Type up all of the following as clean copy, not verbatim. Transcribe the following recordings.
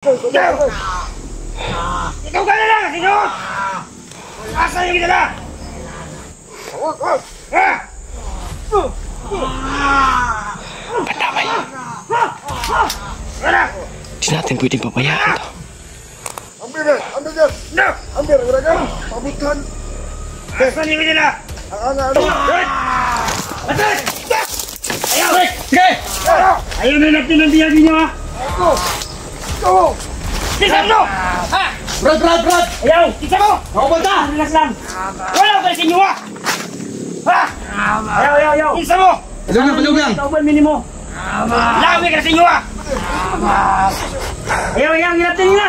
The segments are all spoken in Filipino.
Ikaw ka na lang, senyor! Asan yung gitala? Pataway. Di natin pwedeng pabayaan to. Ambil dyan! Ambil, mereka pabutan. Asan yung gitala? Anak-anak. Asan! Ayaw! Sige! Ayaw na natin ang biyagi niyo, ha? Go! Tisan mo! Ha? Brad! Ayaw! Tisan mo! Ako banta! Relax lang! Wala ba sa inyo, ha? Ha? Ayaw! Tisan mo! Palug lang! Tauban minimo! Lawi ka na sa inyo, ha? Ayaw! Hirap din nila!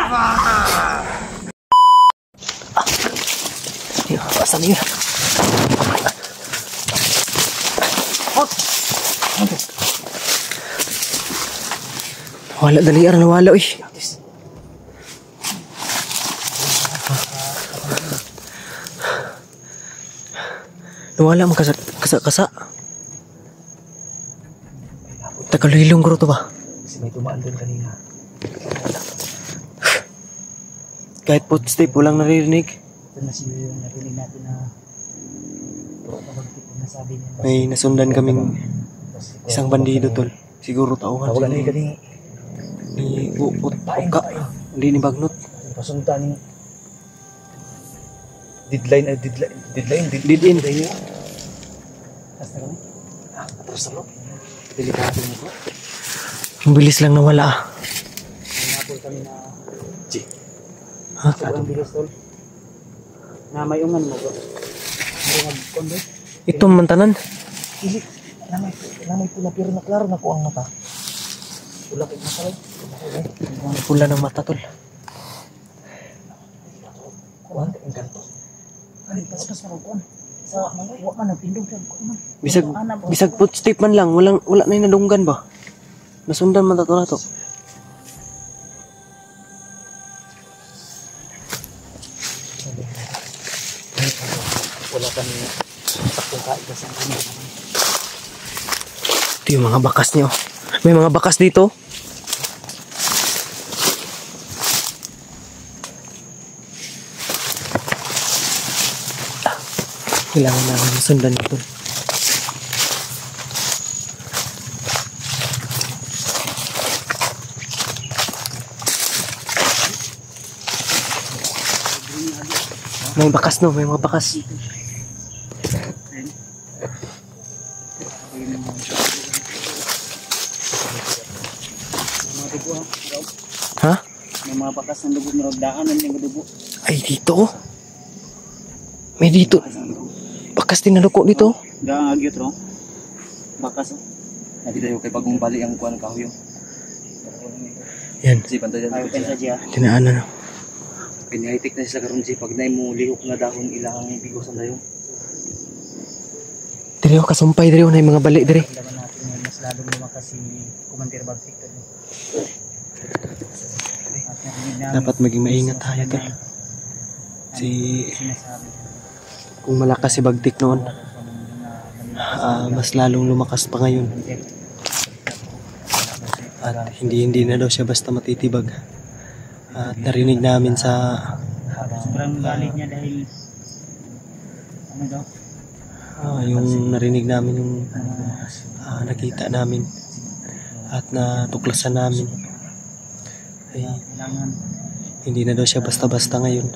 Asan na yun? Wala dali ara nawala uy. Nawala man kasa. Tagalilong guro to ba? Kasi may tumaan doon kanina. Kahit footstep walang naririnig. Ito na sila yung narinig natin na puro tabagtip na sabi niya. May nasundan kaming isang bandido tol. Siguro tauhan Tawagan na yung ni Uut Uka. Hindi ni Bagnot. pasunta ni deadline. Did in. Hasta kami. Atras na lo. Delikado mo ko. Ang bilis lang nawala ah. Napol kami na Ha? sobrang bilis tol. Na may ungan mo bro. May kondo. Ito mantanan. Ilit. Lamay pula pero na klaro na ko ang mata. Pula kay mata lang. Pula ng mata tol. Kuan ang kanto. Alin pas na kuan. Sa wa man nagtindog sa kuan. Bisag footstep man lang, wala na yung nadunggan ba? Nasundan man tato na to. Wala kami takong kaiba sa kanya. Ito yung mga bakas niyo. May mga bakas dito. Kailangan namin sundan ito. May bakas no, may mga bakas. Ha? May mga bakas ng dugo na ragdaan ng mga dugo. Ay, dito. May dito. Bakas din na duko dito. Daan agyot ro. Bakas. Nabi tayo kay bagong bali ang kuan kahoy. Yan, Si pantay dyan. Ay, pensa siya. tinaanan no. Pinahitik na sila karon si pag nay mo lihok na dahon ilang bigosan dayon. Dire ko kasumpay dire na yung mga balik dire. Daman natin yung mas lalong lumakas si Commander Bagtik. Dapat maging maingat tayo tol. Si Sinasabi. kung malakas si Bagtik noon, mas lalong lumakas pa ngayon. At hindi na daw siya basta matitibag. At narinig namin sa Sobrang galit niya dahil ano daw? yung narinig namin yung nakita namin at natuklasan namin ay Kailangan hindi na daw siya basta-basta ngayon.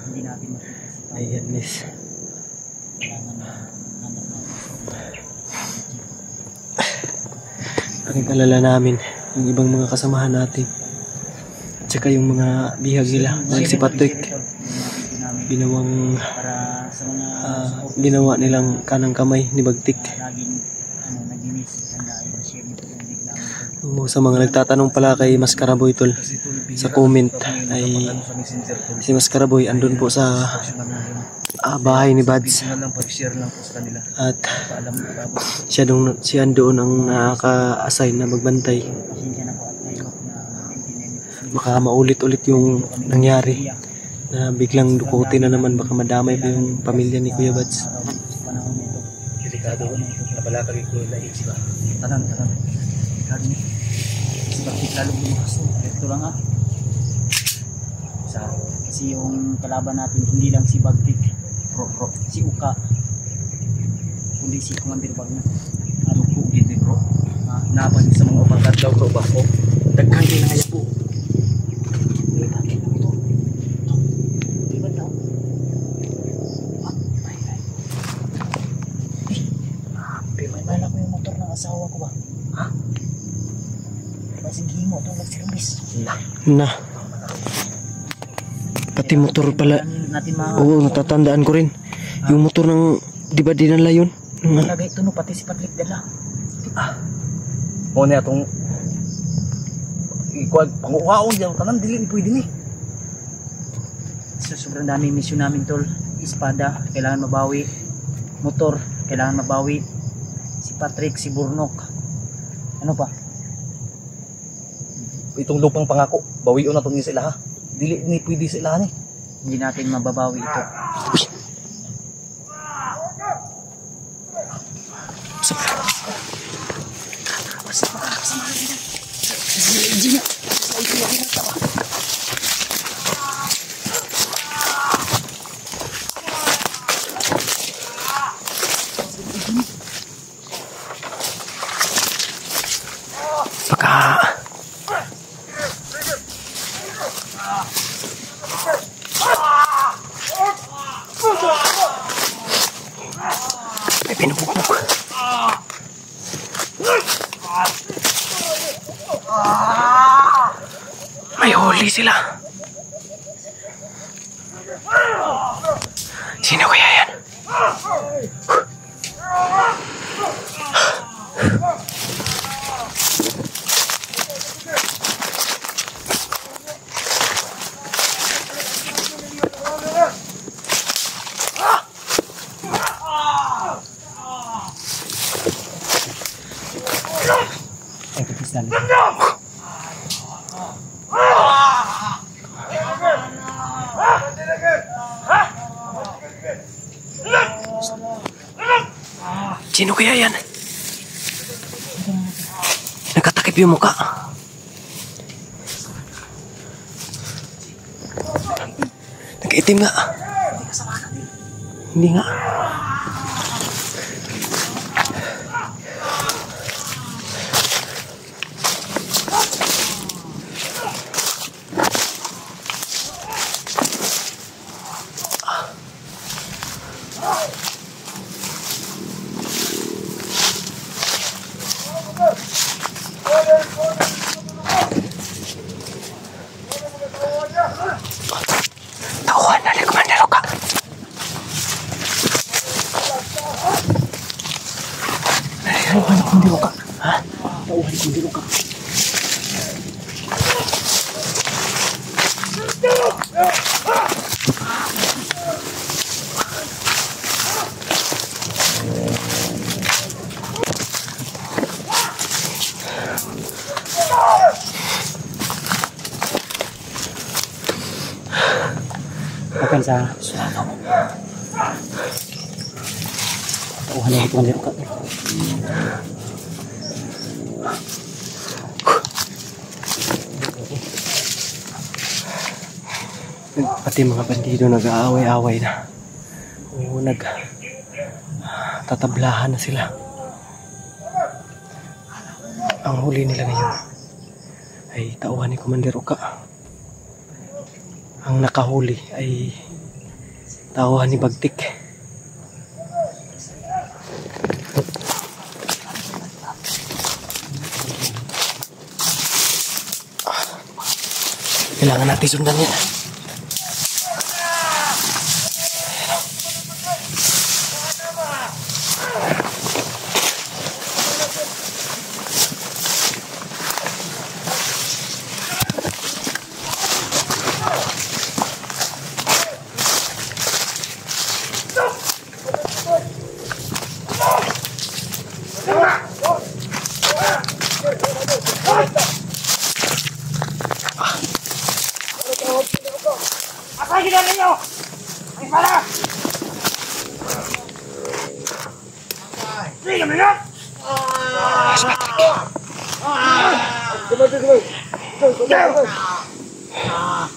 hindi natin makikita. Ayan miss. Kailangan hanap natin. Pinag-alala namin yung ibang mga kasamahan natin at saka yung mga bihag nila dahil si Patrick ginawang Para sa mga ginawa nilang kanang kamay ni Bagtik. laging nag-inisip tanda ay share nito yung big namin. Sa mga nagtatanong pala kay Mascaraboy tol sa comment ay si Mascaraboy andun po sa bahay ni Bads lang pag-share lang po sa kanila. at Paalam na siya doon ang nakaka-assign na magbantay. pasensya na po at ngayon na maintindihan niyo. Baka maulit-ulit yung nangyari na biglang dukutin na naman, baka madamay pa yung pamilya ni Kuya Bads. Panahon nito. Delikado ko nito. Nabalakag ko na ba? Tanan. delikado ni. Bakit lalong lumakas to? Ito lang kasi yung kalaban natin hindi lang si Bagtik, si Uka, kundi si Commander Bagna. Ano po gini bro? Napan sa mga pangkat daw bro ba ko? Daghan din ang ayapo. May ko yung motor ng asawa ko ba? Ha? Masing himo itong nagsilumbis. Na. Pati motor pala. Oo, natatandaan ko rin. Yung motor ng, di ba dinala yun? Nalagay ito no, pati si Padlik dala. Mo na atong ikuan panguwaon diyan tanan dili ni pwede ni. Sa sobrang dami misyon namin tol. Espada, kailangan mabawi. Motor, kailangan mabawi. Si Patrick, si Burnok. Ano pa? Itong lupang pangako, bawion na tong sila ha. Dili ni pwede sila ni. Hindi natin mababawi ito. May pinupukpuk. May huli sila. Sino kaya yan? Sino kaya yan? Nakatakip yung muka. Nagkaitim nga. Hindi nga. Tauhan na ni Commander Uka. Tauhan na Commander Uka. Ha? Tauhan ni Commander Uka. Akan sa tauhan na Commander Uka. Pati mga bandido nag-aaway-aaway na. Oo, tatablahan na sila. Ang huli nila ngayon ay tauhan ni Commander Uka. Ang nakahuli ay tauhan ni Bagtik. Kailangan natin sundan yan. Apa kita ninyo? Ay para! Sige mo yan! Mas Patrick.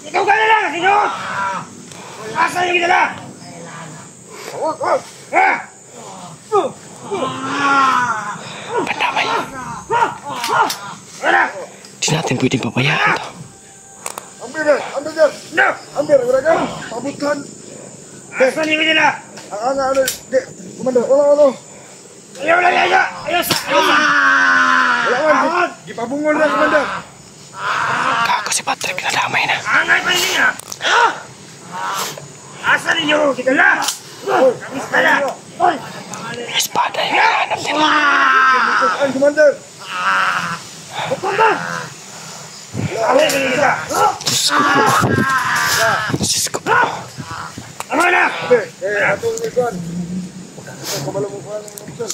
Ikaw ka na lang, sino? Asa yung gitala? Pandamay. Di natin pwedeng pabayaan to. Ambil dyan. Ambil, mereka pabutan. Asa yung gitala? Ano, Komander, wala. Ayaw lang, ayaw sa. Wala, gipabungol na, Komander. Gago si Patrick, nadamay na. Angay pa niya. Asa ninyo, gitala? Kamis pala. Espada yung hinahanap nila. Ay, Komander. Awin ka nila. Diyos ko. Tama na. Atong ikuan. Kabalo mo pa ng option.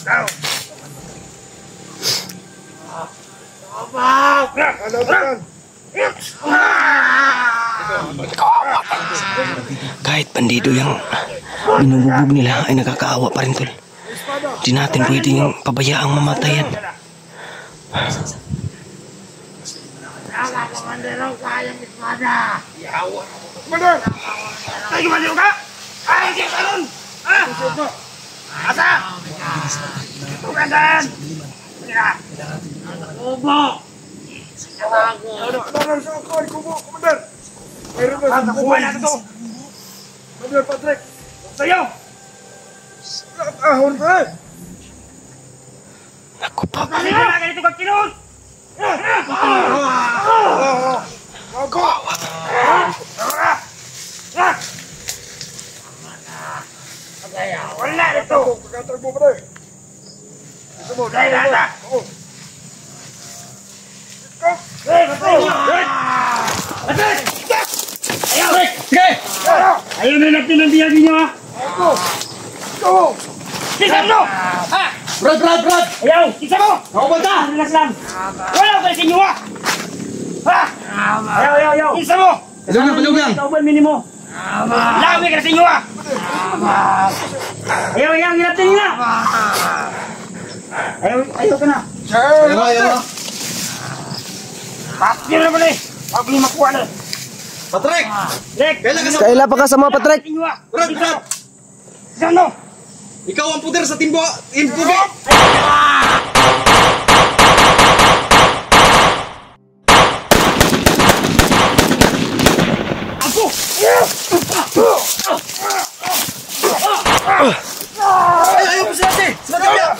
Ano kan? Nakakaawa pa. Kahit bandido yung binububog nila ay nakakaawa pa rin tol. Di natin pwedeng pabayaang mamatayan. Komander! Ay, gumaliw ka? Ay, hindi ka nun! Ha? Asa? Tugandan! Sige! Ubo! Ano sa ako? Kubo, Komander! Mayroon ba sa Nakuha natin ito! Komander Patrick! Sa'yo! Ahon pa eh! Ako pa. Hindi ka na ganito kag kinun! Wala ito! Pagkatagbo pa rin! Ito mo, Dahil nata! Oo. Ayaw! Sige! Ayaw na natin ang biyagi niyo ha! Go! Sisa mo! Ha? Brad! Ayaw! Sisa mo! Ako ba ta? Relax lang! Wala ko sa inyo ha! Ha? Ayaw! Sisa mo! Palug lang! Ikaw ba minimo? Lawi ka na sa inyo ha! Ayaw! Hinapin niyo na! Ayaw ka na! Ayaw! Papi na pala eh! Papi yung makuha na! Patrick! Lek! Kaila pa ka sa mga Patrick. Brad! Sisa mo! Ikaw ang puder sa timbo! Impugi! Ako! Ayaw po sila si! Sa matapya!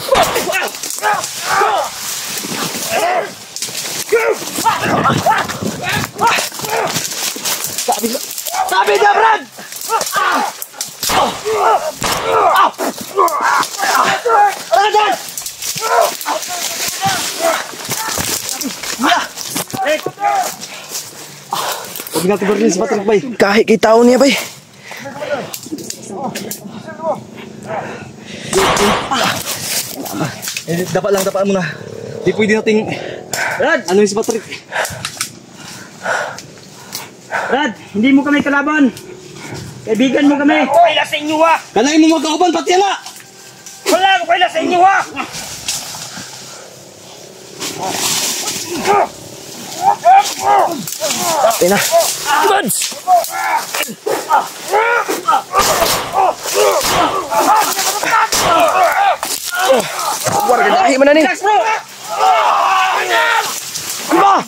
Sabi niya, Brad! Brad! Huwag natin baril si Patrick bay. Kahit kay tao niya bay. Dapat mo na. Di pwede nating... Brad! Ano yung si Patrick? Brad! Hindi mo kami kalaban! Kaibigan mo kami! Ako kaila sa inyo ha! Kanain mo magkauban, pati yan na! Wala ako kaila sa inyo ha! Pina. Warga dahi mana ni? Relax bro! Ano ba?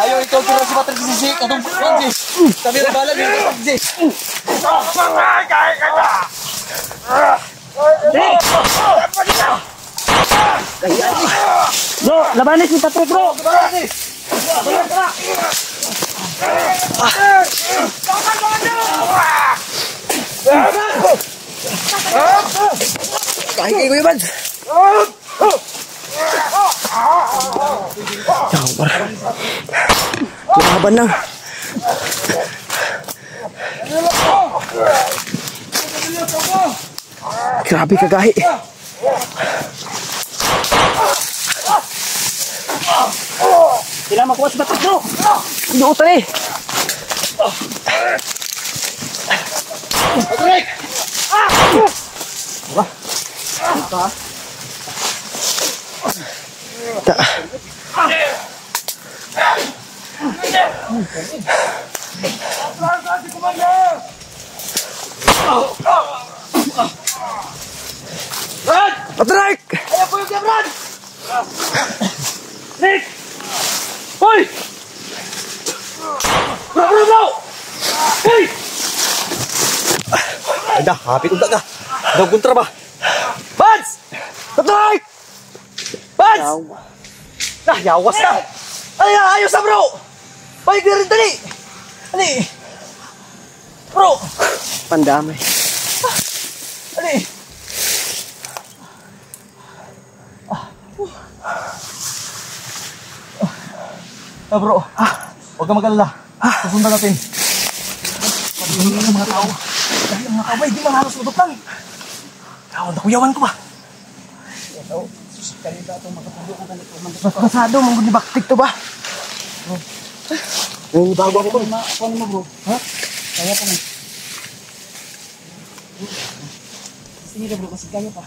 Ayaw ikaw kira si Patrick si Sisi. Katong Franji. Kami na balag yung Franji. Bro, labanin si Patrick bro! Kahit kay Kuya Bans. Jawar. Laban lang. Grabe kagahi. Sila makuha si Patrick bro! Inuutan eh. Patrick! Patrick! Ayan po yung Brad! Nick! Hoy! Bro! Hoy! Ay dah, hapit unta ka. Daw kontra ba? Pads! Patrick! Pads! Nah, yawas na. Ay, ayos na bro! Balik na rin dali! Ali! Bro! Pandamay. Ali! Bro, huwag ka mag-alala. Susundan natin. Pagbuhin ng mga tao. Dahil ang mga tao ay di mahalos madutan. Tawag na kuyawan ko ba? Kasado, mong ni Baktik to ba? May bago ako bro. Kunin mo bro. Ha? Kaya pa man. Sige bro, kasi kaya pa.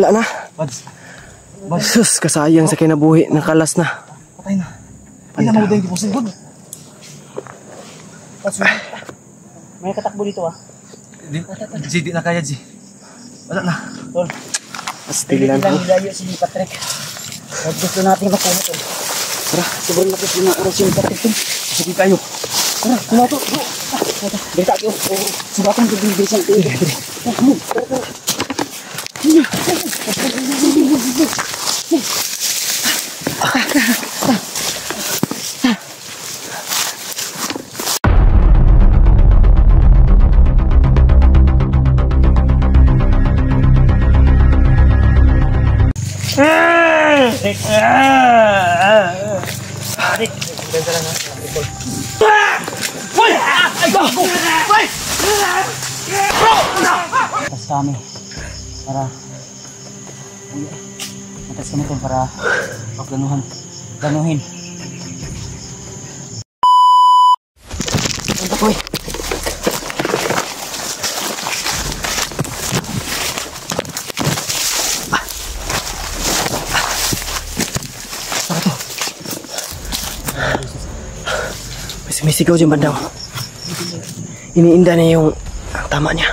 Wala na. Pads, Sus, kasayang sa kinabuhi. Nakalas na. patay na. Ay, namaw din yung pusin. Good. May katakbo dito ah. Di na kaya, G. Wala na. Tol. Pastilan Lang ko. nilayo si Patrick. At gusto natin makunot tol. Tara, sobrang lapis na oras yung Patrick tol. Sige kayo. Tara, kumato bro. Berita ko. Subatong bibigay sa iyo. Atas kami para atas kami tol para ganuhin. Uy. May sumisigaw dyan bandang. Iniinda niya yung tama niya.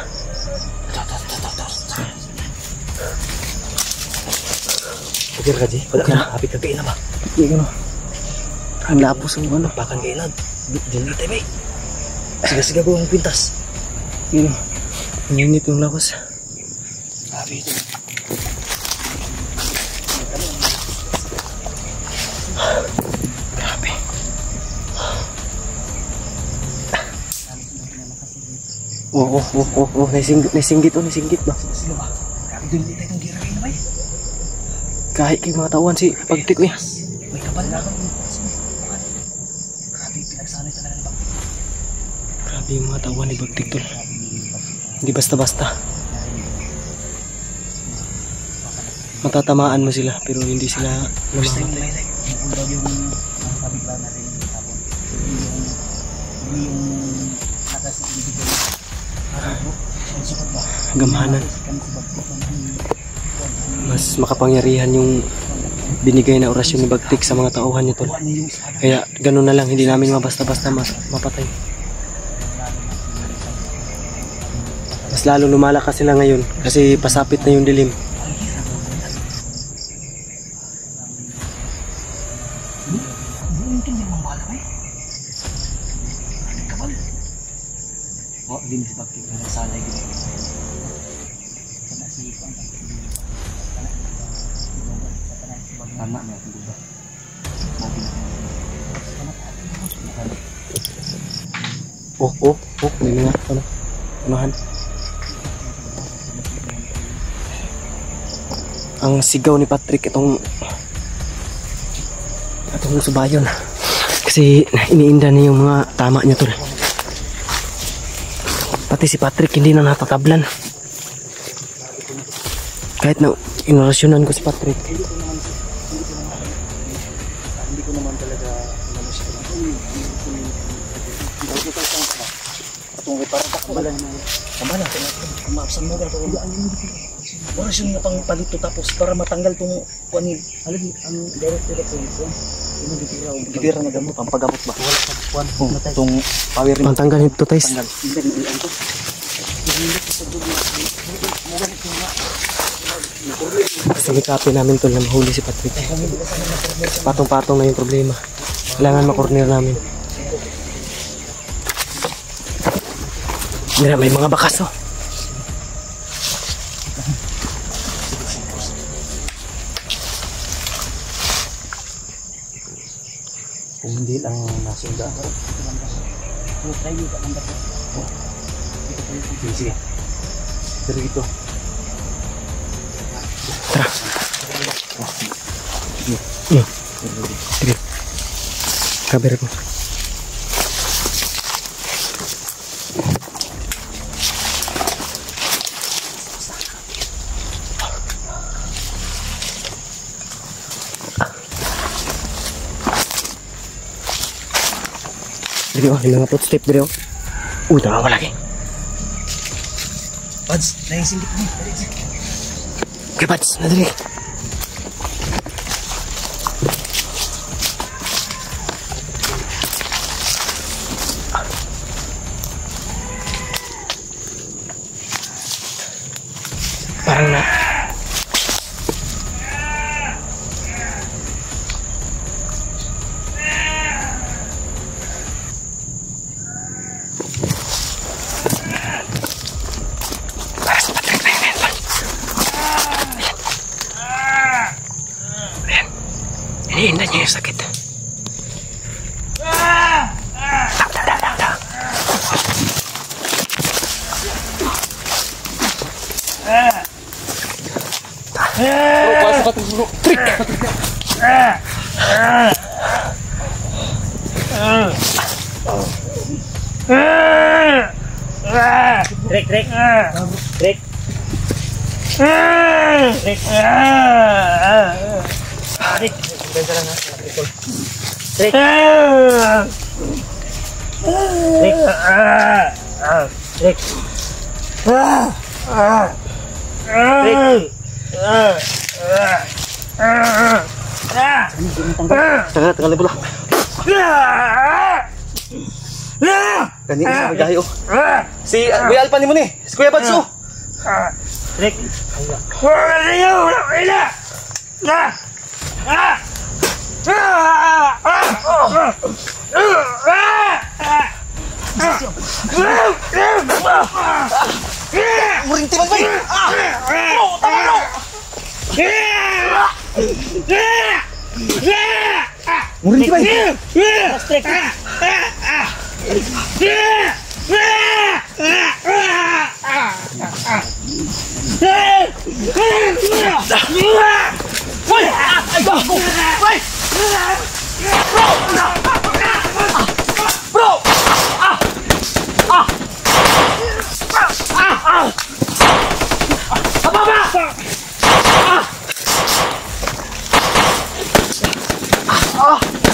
Pagkir ka, G. Wala ka na. Hapit ka kailan ba? Hindi ko no. Ang lapos ang ano. Bakan kailan. Diyan natin, may. Siga-siga ko ang pintas. Yun. Ang init yung lawas. Hapit. Grabe. Oo. Nasinggit ba? Sino ba? Grabe doon nila itong gira kayo na ba eh? Kahit kay mga tawan si Pagtik eh. May kapal na ako. Grabe, pinagsanay talaga na ba? Grabe yung mga tawan ni Pagtik tol. Hindi basta-basta. Matatamaan mo sila pero hindi sila namamatay. Yung daw yung kabigla na rin yung tapon. Hindi yung atas ng ibigay. Ang sukat ba? Gamahanan. Kami si Bagpok Mas makapangyarihan yung binigay na orasyon ni Bagtik sa mga tauhan niya tol. Kaya ganun na lang, hindi namin mabasta-basta mapatay. Mas lalo lumalakas sila ngayon kasi pasapit na yung dilim. Oh, hindi si Bakit. Nagsanay ko. Tama na ito ba? May mga unahan. Ang sigaw ni Patrick itong subayon kasi iniinda niya yung mga tama niya tol. Pati si Patrick hindi na natatablan. Kahit na inorasyonan ko si Patrick. Hindi ko naman talaga ano siya. Atong parang kakabala na. Kamala, maapsan mo daw. Orasyon nga pang palito tapos para matanggal tong kuanin. Alam ang director ko ito. Yung gitira na gamot, ang paggamot ba? Wala sa kuan. Itong power rin. Pantanggal nito tayo. Sinikapin namin tol na mahuli si Patrick. Patong-patong na yung problema. Kailangan makorner namin. Mira, may mga bakas oh. Kung hindi lang nasunda. Sige. Pero ito. Tara. Sige. Kabar ko. Dito, yung mga footstep dito. Uy, nawawala lagi. Pads, naisindip mo. Okay, Pads, nadali. Parang na. Para sa Patrick na yun, Pads. Ayan. Hinihindan niya yung sakit. Tanggal pula. Kani sa gayo. Si Kuya Alpan ni mo ni. Si Kuya Badso. Murinti man bay. Murinti bay.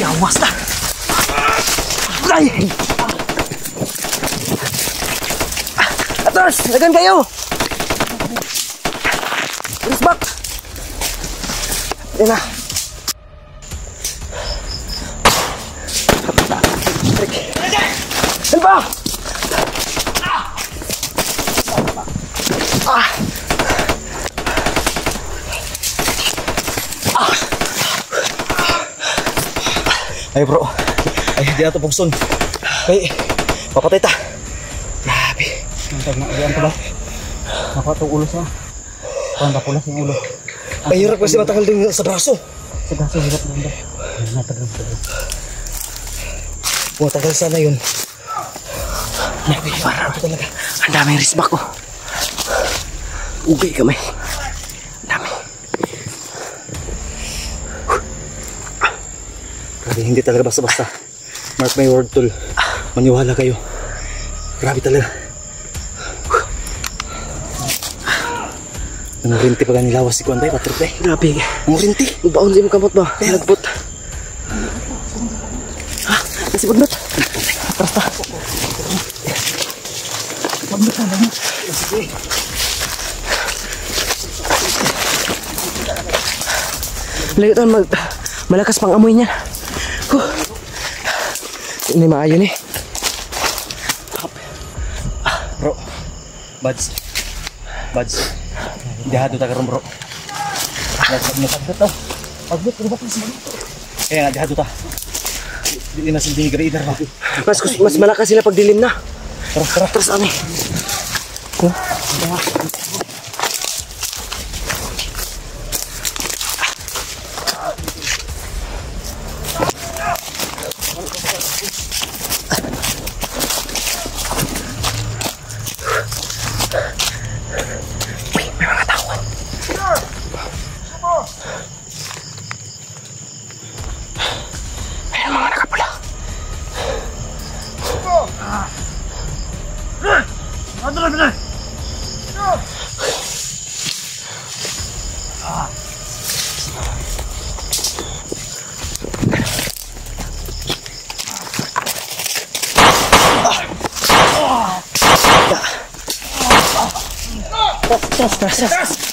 Yawas na. Ay! Atas! Lagan kayo! Please back! Yan na. Yan ba? Ay bro, ay di ato pugson. Ay, papatay ta. Grabe. Nantag na iyan ko ba? Napatong ulo siya. Parang napulas yung ulo. Ay hirap kasi matanggal din sa braso. Sa braso hirap na ba? Natagal. Matanggal sana yun. Parang talaga. Ang daming risbak ko. Ugay kamay. Ang dami. Grabe, hindi talaga basta-basta. Mark my word, tol. Maniwala kayo. Grabe talaga. Ang rinti pa ganun lawas si Kuan bay, Patrick bay. Grabe. Ang rinti. Baon sa imong kamot ba? Lagbot. Ha? Nasi bagnot. Tara ta. Bagnot na bagnot. Layo taon malakas pang amoy niya. Ini maayo ni. Bro. Buds. Dihado ta karon bro. Pagdot daw. Pagdot ko ba sa mga? Kaya nga dihado ta. Di na sindi grader ba. Mas malakas sila pag dilim na. Tara. Terus ani. Tas.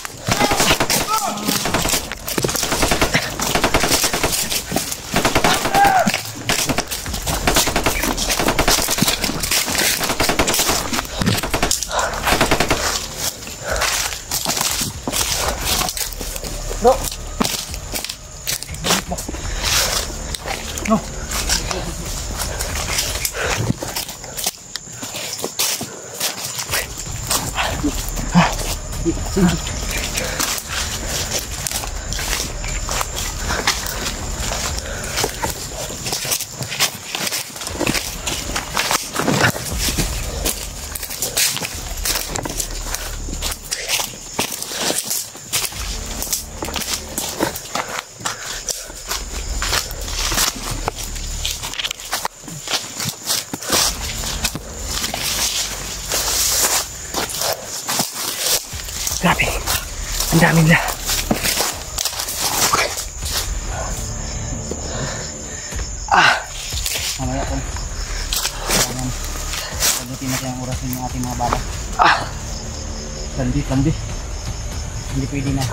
Grabe. Ang dami nila. Mamaya po. Pagdating natin ang oras ng ating mga bala. Landi. Hindi pwede na.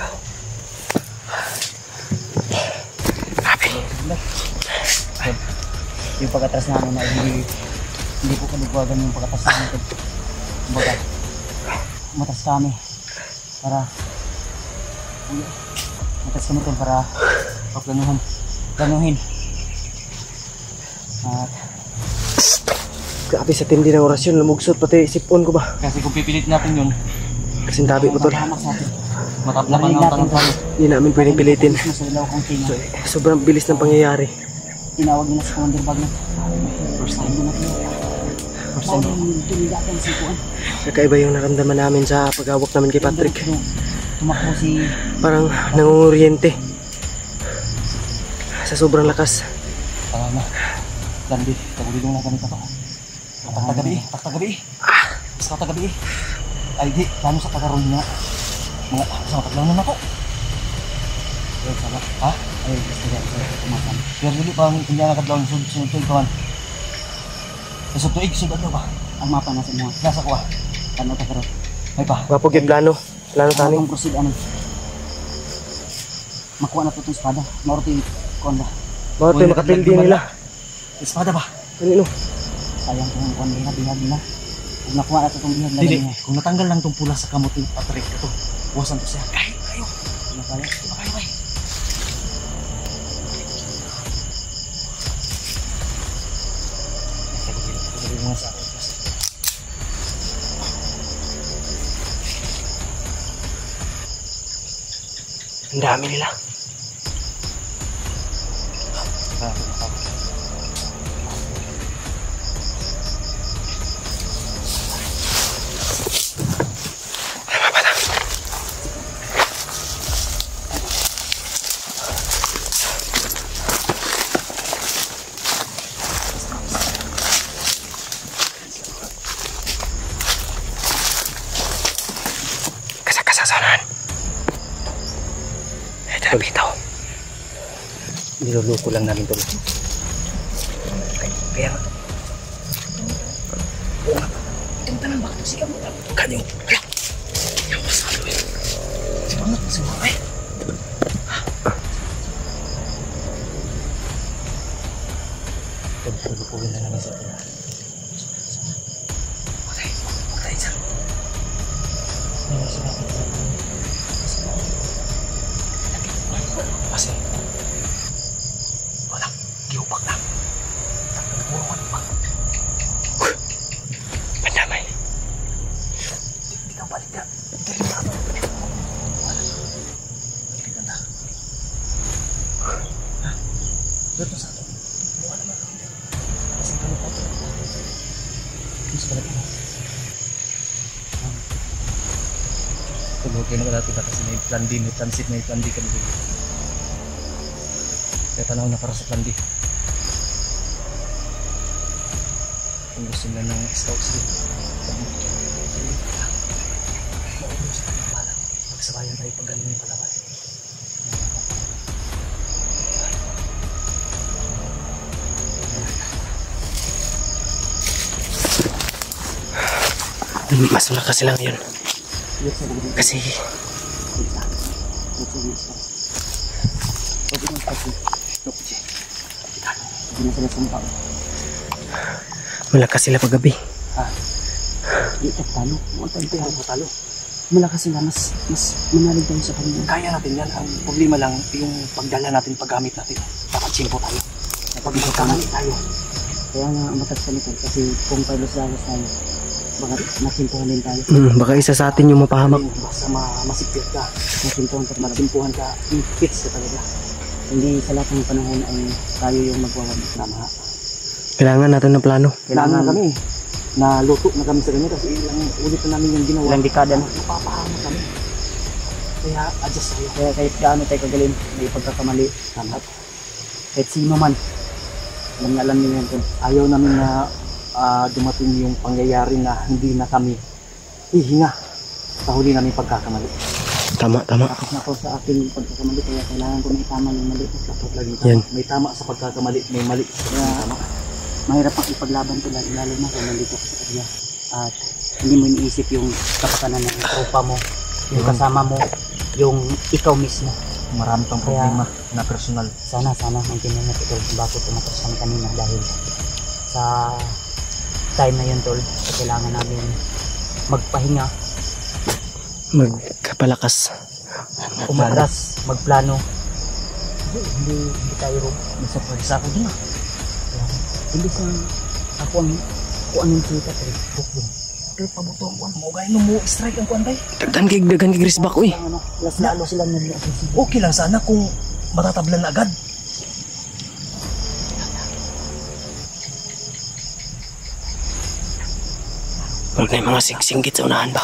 Grabe. Yung pagkatras namin na hindi po kalugwagan yung pagkatras namin. Kumbaga, matras kami para planuhin. At Grabe sa tindi ng orasyon. Lumugsot pati sipon ko ba? kasi kung pipilit natin yun, Kasing tabi mo tol. mataplakan ang tanong tayo. Hindi namin pwedeng pilitin. Sa ilaw kong tinga. Sobrang bilis ng pangyayari. Tinawag nila si Commander Wagner. First time din natin. First time tumigakan si Kuan. Kakaiba yung naramdaman namin sa paghawak namin kay Patrick. Tumakbo si Parang nangunguryente. Sa sobrang lakas. na. Landi, tagulilong na ganito to. Taktagabi. Basta tagabi. Ay di, paano sa tagaroon niya? Mga sa taglaw na ako. Ay, sabat. Ha? Ay, sige, tumakan. Pero dili pa ang hindi na kadlaw sunod kawan. Sa tuig sugad ba? Ang mapa na sa mga. Nasa ko ah. Ano ta karon? Ay pa. Wapo gid plano. Plano tani. Ang proceed ano? Makuha na to itong espada. Maruti kuan ba? Bawat tayo makapildi nila. Espada ba? Ano? Sayang kung kuan na bihag na. Kung nakuha na itong bihag na Dili, niya. kung natanggal lang itong pula sa kamot ni Patrick, ito, buwasan to siya. Kahit kayo. Ano kaya? Di ba kayo, bay? Pagkakali mo sa akin. Ang dami nila. Kasakasasanan. natin bitaw. Niloloko lang namin tol. Kaya nga. Itong tanang bakit siya mo? Kanyo. Hala. Yung pasado yun. Semangat na semua eh. Lulukuhin na namin sa atin. Patay dyan. Kasi walang giupak na. Pandamay. Hindi kang balik na. Hindi na. Balik na. Ha? Berto sa ato. Buka naman ako. Kasi kami po. Mas pala ko. Tulukin naman natin kasi may plan D, may transit, may plan D kami dito. Kaya tanaw na para sa plan D. Kung gusto nila ng scouts dito. Magsabayan tayo pag galing yung palawan. Mas malakas lang yun. Kasi malakas sila paggabi. Ito talo. Talo. Malakas sila. Mas manalig tayo sa kanila. Kaya natin yan. Ang problema lang yung pagdala natin, paggamit natin. Dapat simpo tayo. Pag magkamali tayo. Kaya nga matas kami tol. Kasi kung palos-dalos tayo, baka masimpuhan din tayo. Baka isa sa atin yung mapahamak. Basta masipit ka. Masimpuhan ka. Fits ka talaga. Hindi sa lahat ng panahon ay tayo yung magwawag. Tama. Kailangan natin ng plano. Kailangan kami. Naluto na kami sa ganito kasi ilang ulit na namin yung ginawa. Ilang dekada na. Napapahamak kami. Kaya adjust tayo. Kaya kahit gaano tayo kagaling, may pagkakamali. Tama. Kahit sino man, alam na alam nyo yan tol. Ayaw namin na dumating yung pangyayari na hindi na kami hihinga sa huli namin pagkakamali. Tama. Tapos na po sa aking pagkakamali, kaya kailangan ko na itama yung mali. Dapat laging Yan. tama. May tama sa pagkakamali, may mali sa tama. Mahirap ang ipaglaban to lalo na kung nandito ka sa kanya. At hindi mo iniisip yung kapakanan ng tropa mo, yung kasama mo, yung ikaw mismo. Marami pang problema na personal. Sana maintindihan mo ito kung bakit tumatas kami kanina dahil sa time na yun tol, kailangan namin magpahinga, Magkapalakas. umatras, magplano. Hindi tayo May surprise ako dun hindi sa ako ang anong sikat eh. Pero pabuto ang kuwan mo, gaya mo strike ang kuwan bay. Dagan kig risbak uy. Ano, lalo sila nag-aggressive. Okay lang sana kung matatablan na agad. Huwag na yung mga singgit sa unahan ba?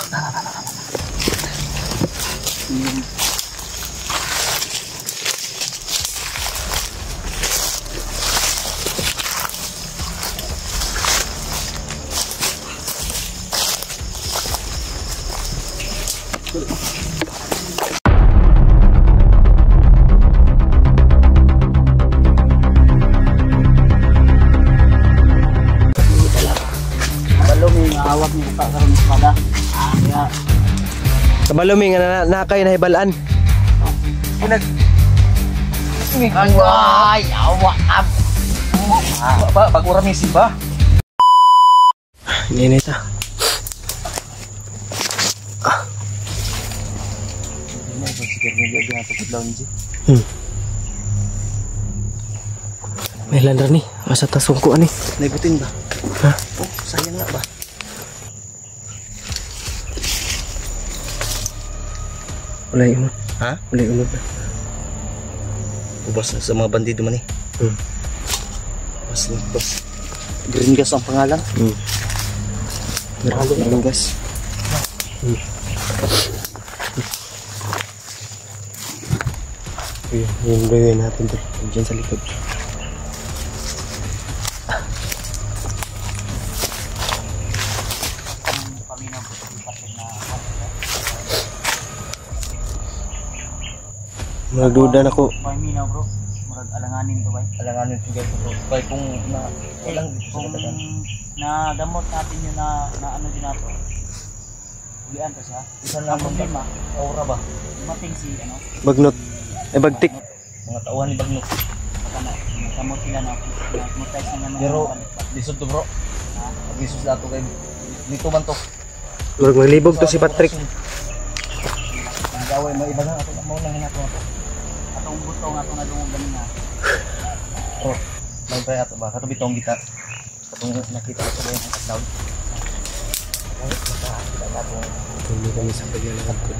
Balo may awag ni pa karon sa espada. Kaya Kabalumi nga nakay na hibalaan. Ay, awa ab. Bagura may simba. Init ah. May landar ni. Asa tasungko ani. Naibutin ba? Ha? Oh, sayang nga ba? Wala yung Ha? wala yung Ubas na sa mga bandido man eh. Ubas na, ubas. Green gas ang pangalan. Mahalo ng gas. Yung gawin natin to. Diyan sa likod. Magduda na ko. May minaw bro. Murag alanganin to bay. Alanganin po guys bro. Bay kung na walang Kung nagamot natin yun na ano din nato. Ulian ka siya. isa Ang lang problema, aura ba? dumating si ano. Bagnot. Bagtik. Mga tauhan ni Bagnot. Nagamot sila na. Nagmutay sila na. Pero lisod to bro. Lisod sa ato kay dito man to. Murag maglibog to si Patrick. Ang gawin mo iba na ato mo lang hinato ato. Atong buto nga itong nadungog galing nga. Oh, may pa ato ba? Kato bitong kita. Katong nakita ko sa yung down. Hindi kami sa paglalakad ko.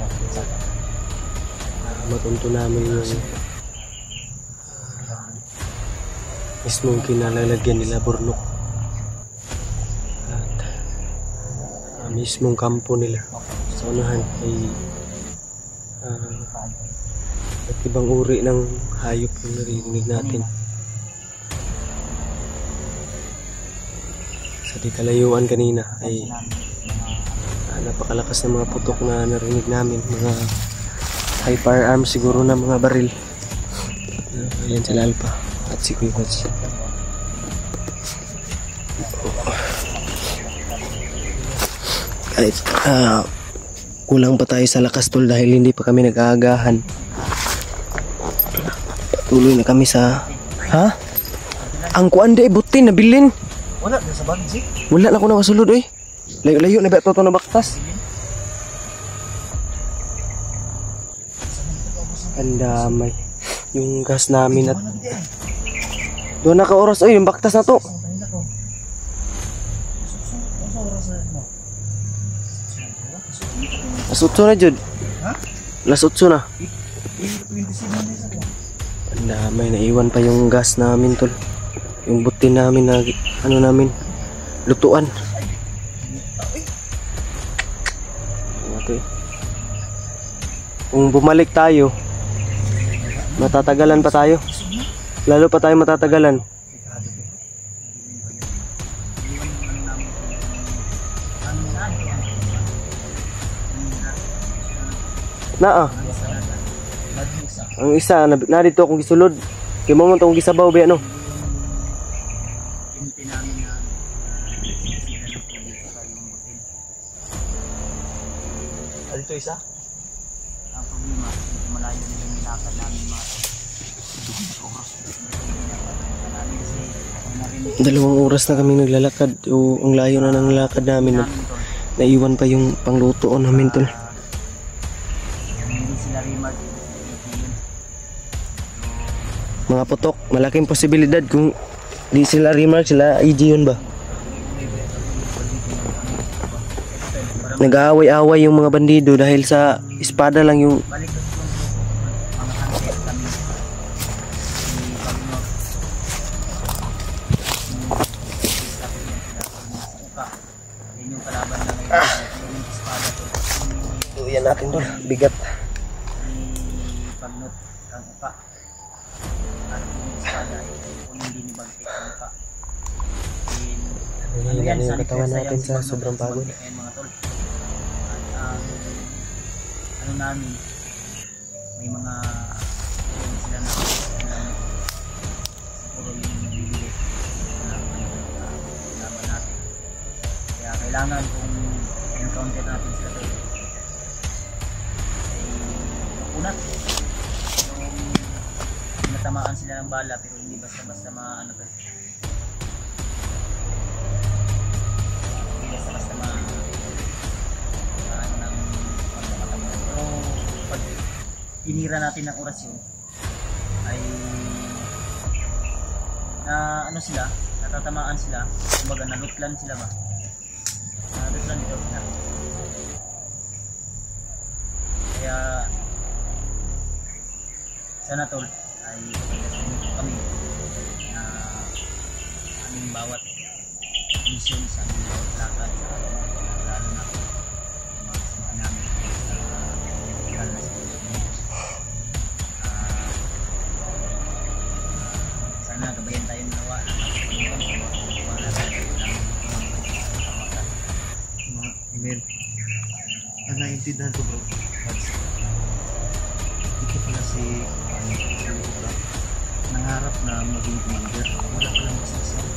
Matunto namin yung mismong kinalalagyan nila Burnok. At mismong kampo nila sa unahan ay at ibang uri ng hayop yung narinig natin. Sa di kalayuan kanina ay napakalakas ng mga putok na narinig namin, mga high firearms siguro na mga baril. Ayan sila Alpha at si Kuya Bats. Kahit kulang pa tayo sa lakas tol dahil hindi pa kami nag-aagahan. Tuloy na kami sa ang kuanda butin na bilin. Wala na sa bansi. Wala na ko nakasulod eh. Layo-layo na ba ito na baktas? Ang damay. Yung gas namin at doon na ka oras. Ay, yung baktas na to. Lasutso na Jud. Lasutso na. Ang damay. Naiwan pa yung gas namin tol. Yung butin namin na ano namin lutuan. Kung bumalik tayo, matatagalan pa tayo. Lalo pa tayo matatagalan. Ang isa na dito akong gisulod. Kaya mo itong gisabaw ba ano? Dito isa. Ang problema, hindi malayo din yung nilakad namin mga Dalawang oras na kami naglalakad. O ang layo na ng lakad namin. Naiwan pa yung panglutoon namin tol. Hindi sila remark. Mga putok, malaking posibilidad kung di sila remark, sila IG yun ba? Nag-aaway-away yung mga bandido dahil sa espada lang yung Balik ko mga sunset kami. Yun yung kalaban na ngayon. Yung espada to. tuyan natin tol, bigat. Ni Bagnot kang upa. At yung espada ay kung hindi ni Bagtik kang upa. Ano yan yung katawan natin sa sobrang pagod. Ayan mga tol. At ano namin, may mga sila na siguro yung bibigay na laban natin. Kaya kailangan kung encounter natin sila tol ay makunat. Yung natamaan sila ng bala pero hindi basta-basta ano to. Basta ano ng pagkakataon. Pero pag tinira natin ng orasyon ay na ano sila, natatamaan sila, kumbaga nalutlan sila ba? Nalutlan dito sila. Kaya sana tol ay kami na aming bawat mission sa aming bawat lakad sa lalo na mga kasama namin sa lalo na sa sana gabayan tayo nawa Amen. Ang naiintindihan ko bro, ito pala si pangarap na maging commander? Wala ka lang masasabi.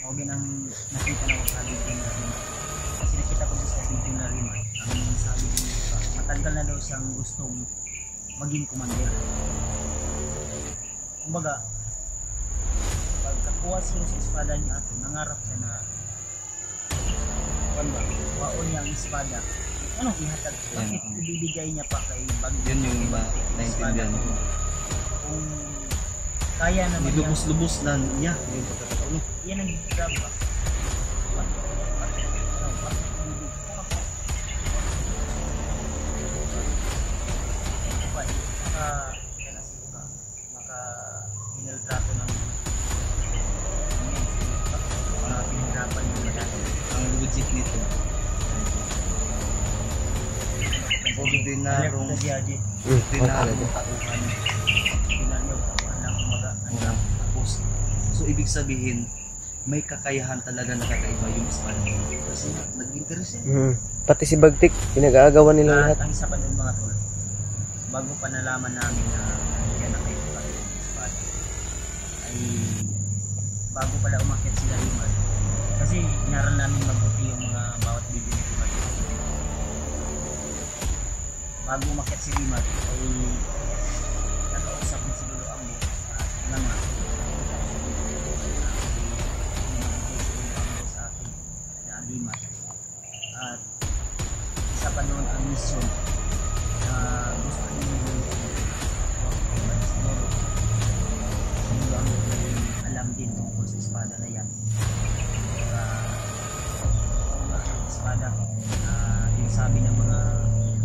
Huwag ang nakita na ko sa video na rin. Kasi nakita ko sa video na rin. Ang sabi niya, matagal na daw siyang gustong maging commander. Kumbaga, pagkakuha siya sa espada niya ato, nangarap siya na waon niya ang espada. Anong ihatag? Bakit ibibigay niya pa kay Bagyo? Yun yung iba, naintindihan ko. Kung kaya naman niya. Nilubos-lubos na niya yung pagkakataon. Yan ang grab ba? Hiniltrato ng mga pinahirapan yung madami. Ang logic nito. Ordinarong tauhan. Tapos, so ibig sabihin, may kakayahan talaga na kakaiba yung espada niya. Kasi nag-interest yan. Pati si Bagtik, pinag-aagawan nila lahat. Ang isa pa nun mga tol, bago pa nalaman namin na nandiyan na kayo pa rin yung espada, ay bago pala umakyat sila Rimar. Kasi inaral namin mabuti yung mga bawat video ni Rimar. Bago umakyat si Rimar, ay nakausap ni siguro ang mga sa akin na Rimar. At isa pa noon ang mission na gusto niyo siguro ang alam din tungkol sa espada na yan. Espada yung sabi ng mga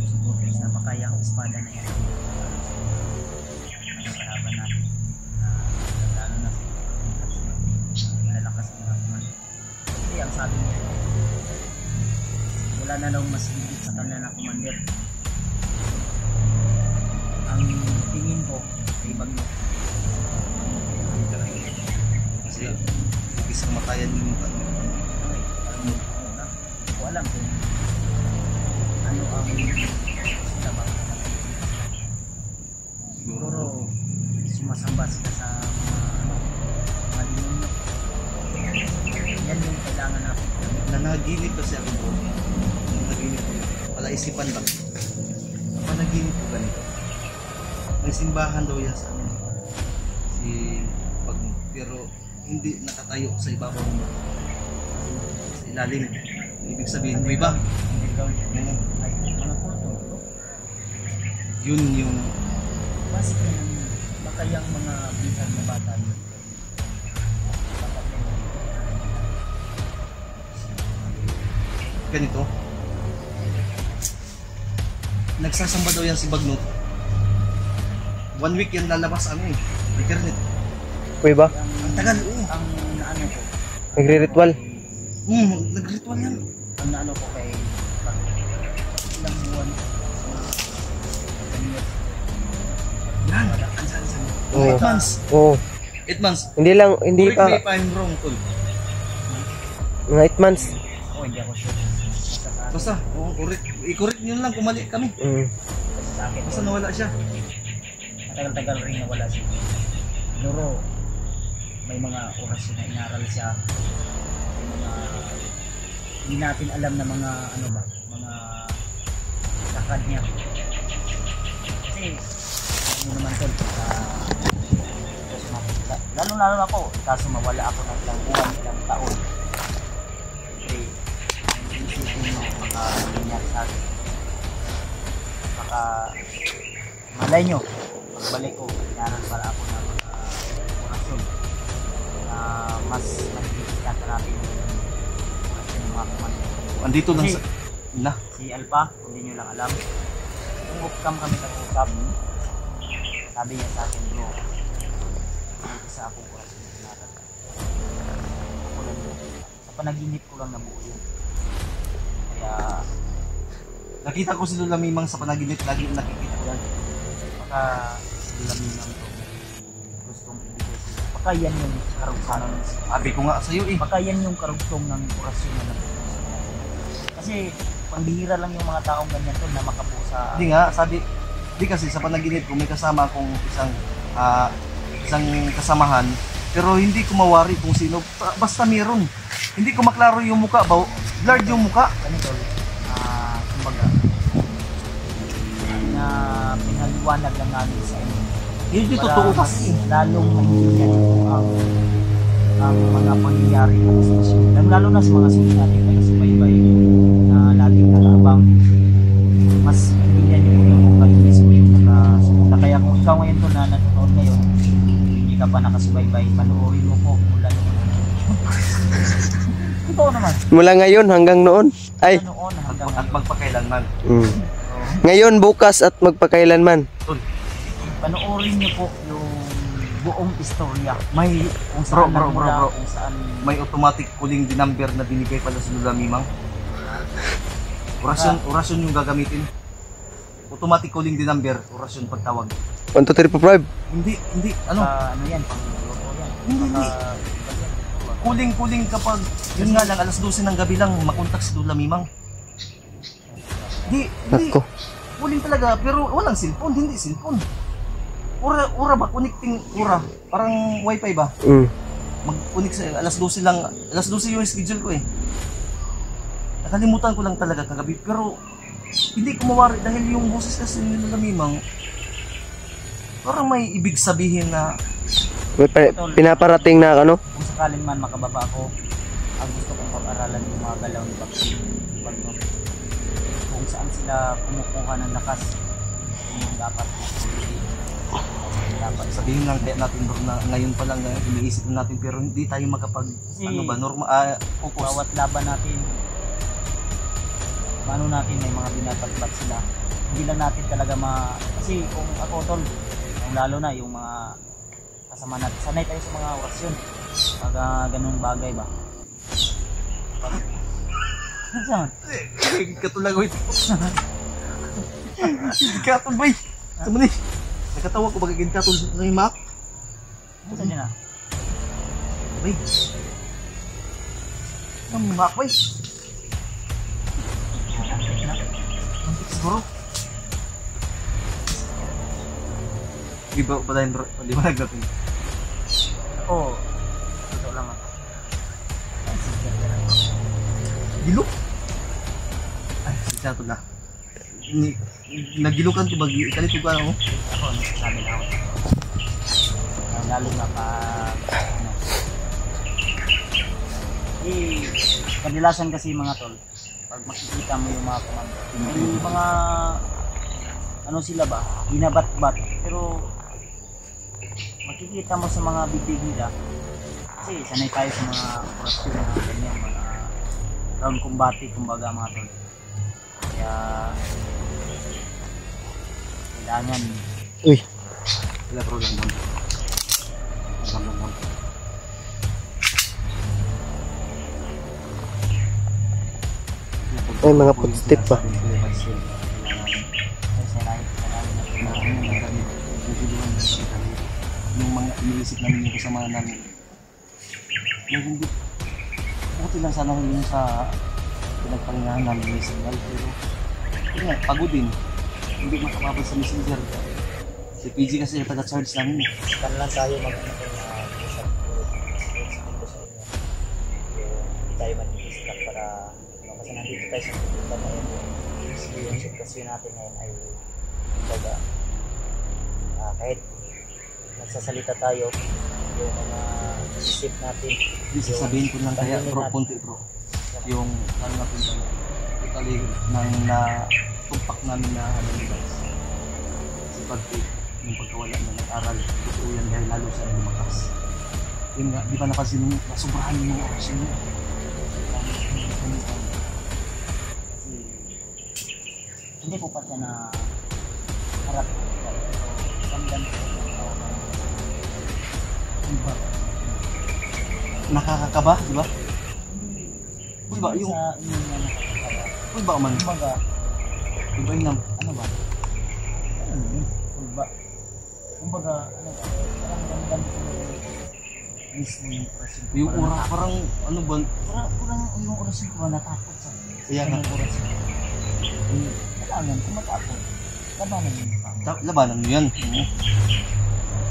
supporters na makaya ang espada na yan. Ang kalaban natin lalo na lalakas ng mga kasi ang sabi niya wala na daw mas higit sa kanila na commander. Ang tingin ko kay Bagyo Kasi isang matayan yung hindi ko alam kung ano ang sila ba siguro sumasamba sila sa mga demonyo. Yan yung kailangan natin. Nanaginip kasi ako po. Nanaginip ko. Palaisipan lang. Panaginip ko ganito. May simbahan daw yan sa amin. Pero hindi nakatayo sa ibabaw mo. Sa ilalim. Ibig sabihin, may iba. Ay, mga kulto. Yun yung Basic na yun. Baka yung mga bihag na bata yun. ganito. Nagsasamba daw yan si Bagnot. 1 week yan lalabas ano eh. Internet. Kuya ba? Ang tagal. Ang naano ko. Nagre-ritual. Nag-ritual yan. Ang naano ko kay ilang buwan Yan. Ansan. Oo. 8 months. Oo. 8 months. Hindi lang, hindi Correct me pa. if I'm wrong, tol. Mga 8 months. hindi ako sure. Basta, i-correct nyo lang kung mali kami. Sa akin, Basta nawala siya. matagal-tagal rin nawala siya. Siguro, may mga orasyon na inaral siya. May mga hindi natin alam na mga ano ba, mga lakad niya. Kasi ano naman tol, lalo ako, kaso mawala ako ng ilang buwan, ilang taon. Kasi isipin mo, baka nangyari sa akin. Baka malay nyo, pagbalik ko, inaral para ako ng mga orasyon na mas mahigit natin yung orasyon ng mga kumanda. Andito lang sa... Na. Si Alpha, kung hindi nyo lang alam, kung off-cam kami nag-usap, sabi niya sa akin, bro, hindi sa akong orasyon na sinaral. Ako lang yun. Sa panaginip ko lang nabuo yun. Kaya, Nakita ko si Lola Mimang sa panaginip. Lagi nakikita ko yan. baka sila minang to, gustong ibigay sila. Baka yan yung karugtong. Sabi ko nga sa'yo eh. Baka yan yung karugtong ng orasyon na nabuo. Kasi, pangbihira lang yung mga taong ganyan to na makabuo sa... Hindi nga, sabi... Hindi kasi sa panaginip ko may kasama akong isang isang kasamahan, pero hindi ko mawari kung sino. Basta meron. Hindi ko maklaro yung muka ba? Blurred yung muka. Ganito, kumbaga, na pinaliwanag lang namin sa inyo. Hindi totoo kasi. Lalong maintindihan ito ang mga pangyayari ng sitwasyon. Lalo na sa mga sulit natin na subaybay na laging nakaabang. Mas maintindihan nyo yung kayo mismo yung nakasumunta. Kaya kung ikaw ngayon to na nanonood ngayon, hindi ka pa nakasubaybay, panoorin mo po mula noon. Totoo naman. Mula ngayon hanggang noon. Ay. Noon hanggang At magpakailanman. Ngayon, bukas at magpakailanman. Panoorin niyo po yung buong istorya. May kung saan nagmula, kung saan May automatic calling the number na binigay pala sa Lola Mimang. Orasyon yung gagamitin. Automatic calling the number, orasyon pagtawag. 1, 2, 3, 4, 5. Hindi, ano? ano yan, pang-loko yan. Hindi. Kuling kapag, yun nga lang, alas 12 ng gabi lang, makontak si Lola Mimang. Hindi. Ako. Kuling talaga, pero walang cellphone, hindi cellphone. Ura ba? Connecting ura. Parang wifi ba? Mag-connect sa alas 12 lang. Alas 12 yung schedule ko eh. Nakalimutan ko lang talaga kagabi. Pero hindi ko mawari dahil yung boses kasi nila Mimang parang may ibig sabihin na May pinaparating na ano? Kung sakaling man makababa ako, ang gusto kong pag-aralan yung mga galaw ni Baksin. Kung saan sila kumukuha ng lakas, yung dapat sabihin lang kaya natin bro na ngayon pa lang iniisip natin pero hindi tayo makapag focus. Bawat laban natin, paano natin may mga binatatbat sila. Hindi lang natin talaga kasi kung ako tol, lalo na yung mga kasama natin, sanay tayo sa mga orasyon pag ganung bagay ba. Saan? Katulago ito. Hindi katulbay. Sama ni. Nakatawa ko bagay katul na yung map. Saan yun ah? Bay. Ang map bay. Siguro. Di ba padayin bro? Di ba nagdating? Oo. Ito lang ako. Gilo? Ay, siya ito na. Nagilukan ko bagi. Ikalito ka ako. Ako, sabi na ako. Lalo na kadilasan kasi mga tol, pag makikita mo yung mga komando, yung mga ano sila ba, binabat-bat, pero makikita mo sa mga bibig nila kasi sanay tayo sa mga operasyon na ganyan, mga round combate kumbaga mga tol. Kaya kailangan Uy. Wala problem mo. Ay, mga footstep pa. Yung mga iniisip namin yung kasama namin. Yung hindi, buti lang sana yung sa pinagpalingahan namin yung signal. Pero, yun nga, pagod din. Hindi makapabal sa messenger. Si PG kasi yung taga-charge namin. kan lang tayo mag-usap tayo mag-distract para kasi nandito tayo sa pupunta ngayon yung sitwasyon natin ngayon ay kumbaga kahit nagsasalita tayo yung mga isip natin Sasabihin ko lang kaya bro, konti bro. Yung ano natin totally na tumpak namin na ano nila. Kasi pag yung pagkawala na nag-aral, totoo yan dahil lalo sa lumakas. Yun nga, di ba napansin mo, nasubrahan yung mga orasyon mo. kasi hindi po pa siya na harap ramdam ko iba Nakakakaba, di ba? Uy ba, yung... sa inyo na nakakaba Uy ba man? kumbaga Uy ba yung ano ba? Ano yun? Kulba. Kumbaga, ano ba? Parang ramdam ko mismo yung orasyon ko. Yung ura, parang ano ba? Parang yung orasyon ko natakot sa Kaya nga. yung orasyon. Kailangan kung matapos. Labanan mo yung pang. Labanan mo yan.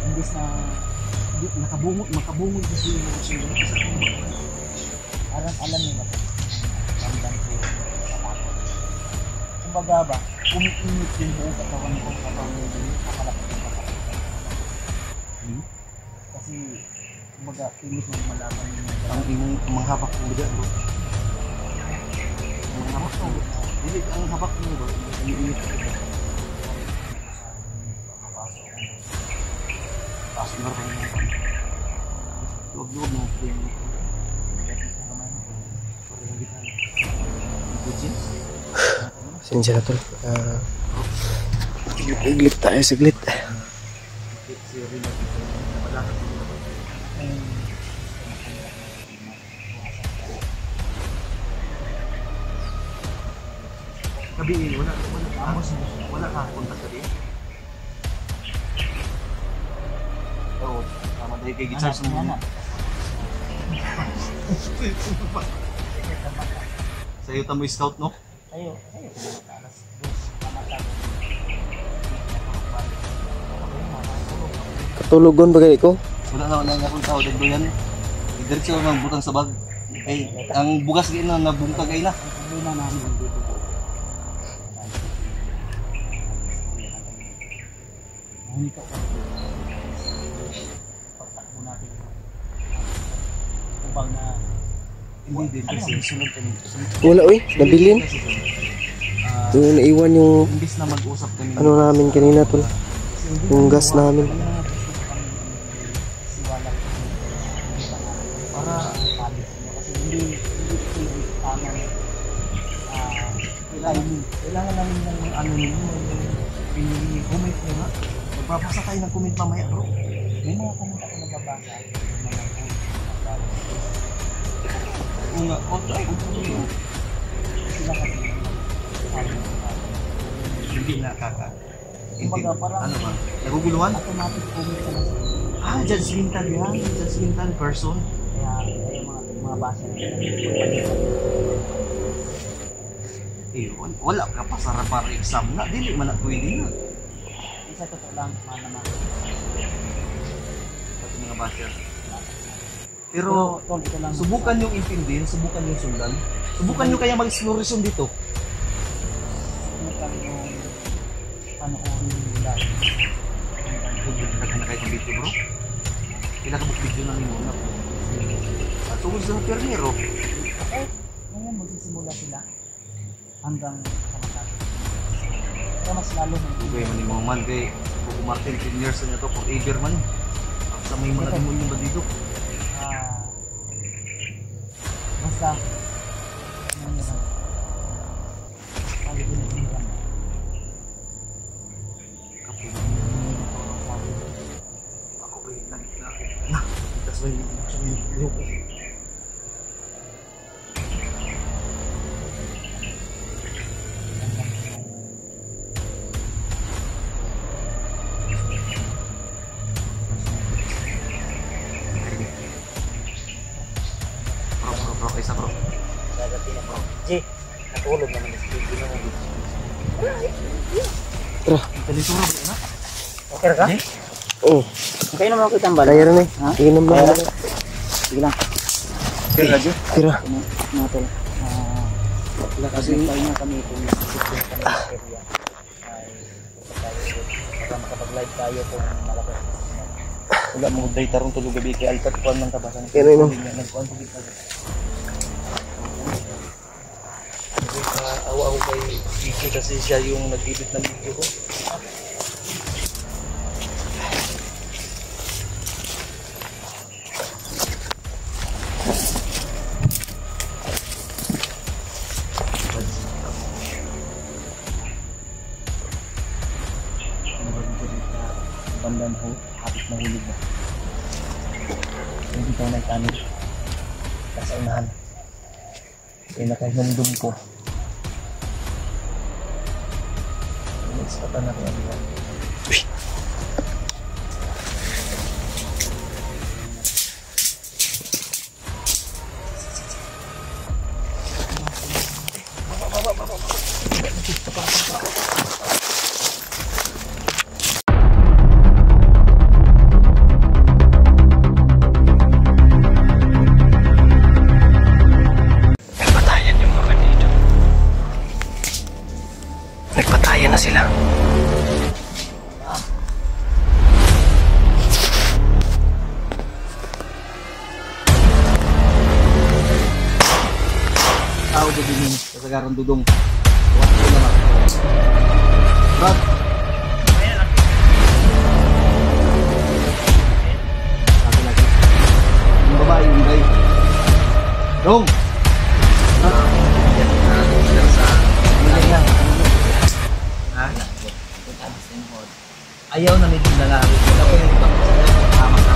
Imbis na makabungod kasi yung susunod sa akin. Alam nila po. Ramdam ko yung kapatid. Kumbaga ba, umiinit yung buong katawan ko habang nakalapit ng kapatid. Kasi, kumbaga, pilit mo malaman yung Ang habak mo ba bro? Ang habak mo ba? Hindi, ang habak mo ba? Umiinit ka ba? Pasok na rin mo. Luwag-luwag mo ko yung Sinsya na tol. Iglit tayo saglit. Kabiin, wala ka kontak ka din? Oo, tama dahil kay Gitsar sa mga. Sa'yo tamo scout, no? Ayo. Katulugon ba ganito ko? Wala nga akong tao, dahil yan. Diretso ang butang sa bag. Ay, ang bugas kayo na, nabungkag kayo na. Ang problema namin dito po. Nahunito ko. Pagtakbo natin. Upang na... Hindi din kasi sunod kami. Wala uy, nabilin. Yung naiwan yung Imbis na mag-usap kami. ano namin kanina tol. Yung gas namin. Para palit mo kasi hindi tama kailangan namin ng ano ninyo yung comment nyo nga Magbabasa tayo ng comment mamaya bro. may mga comment ako nagbabasa Kung nga, try ko sila kasi hindi nakaka. kumbaga parang Ano ba? Naguguluhan? automatic comment ka lang Judgmental yan. Judgmental person. kaya mga basa nila Wala ka pa sa para exam na. Dili man na pwede na. isa totoo lang naman Pati mga basher. Pero tol ito lang subukan yung intindihin, subukan yung sundan. Subukan nyo kaya mag-exploration dito. subukan yung panoorin nila Nagkana kayo ng video bro. Kailan ka mag-video na nyo na. At tungkol sa Pernero. ngayon magsisimula sila hanggang sa matapos. Kaya mas lalo ng Ugay man yung mga man kay Buko Martin 10 years na ito forever man. At sa may mga demonyo ba dito? basta ano nila lalo din ang ilan. Ako ba yung nagkakit? Na! Itas ba yung loko? Bro, isa bro. Dadating ako. G, natulog naman yung speaking mo. Talisura ba na? Okay ka? Oh, Okay naman ako itang bala. kaya rin eh. Ha? Inom lang. Kaya lang. Sige lang. Tira. Mga tol. Kasi tayo na kami kung nasisip ko na kami sa area. Ay, baka makapag-live tayo kung malakas. Wala mo data ron tulog gabi kay Altat kuan man tabasan. Kaya rin, no? Nagkuan ko dito. Awa ako kay Kiki kasi siya yung nag-edit ng video ko. Bandan ho, hapit na hulog na. Hindi tayo nagtanong. Nasa unahan. Kaya nakahinumdum ko. Next pa na kaya nila. Baron Dudong. Watch ko naman. Brad. Lagi. Yung babae, yung guy. Dong! Ayaw na may lalaki. Ako yung tama ka.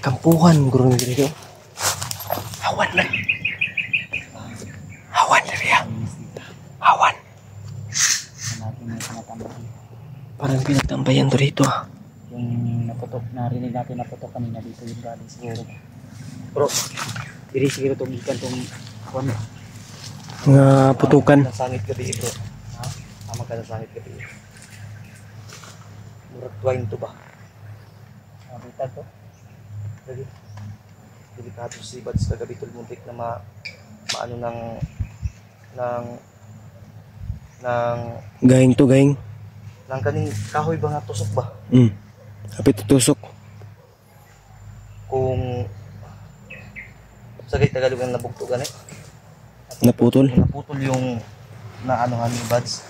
Kampuhan guru dito. Hawan na. Hawan na rin. Hawan. Parang pinagtambayan to rito. Yung naputok, narinig natin naputok kanina dito yung galing siguro. Bro, diri siguro itong ikan itong kwan. Mga putukan. Nasangit gabi bro. Ha? Tama ka nasangit gabi. Murag twine to ba? Butag to. Lagi. Delikado si Bads kagabi tol muntik na maano ng Gaing to gaing. nang kaning kahoy ba nga tusok ba? Kapit tutusok. Kung sagay Tagalog ang nabugtugan eh. Naputol. Naputol yung naanuhan ni Bads.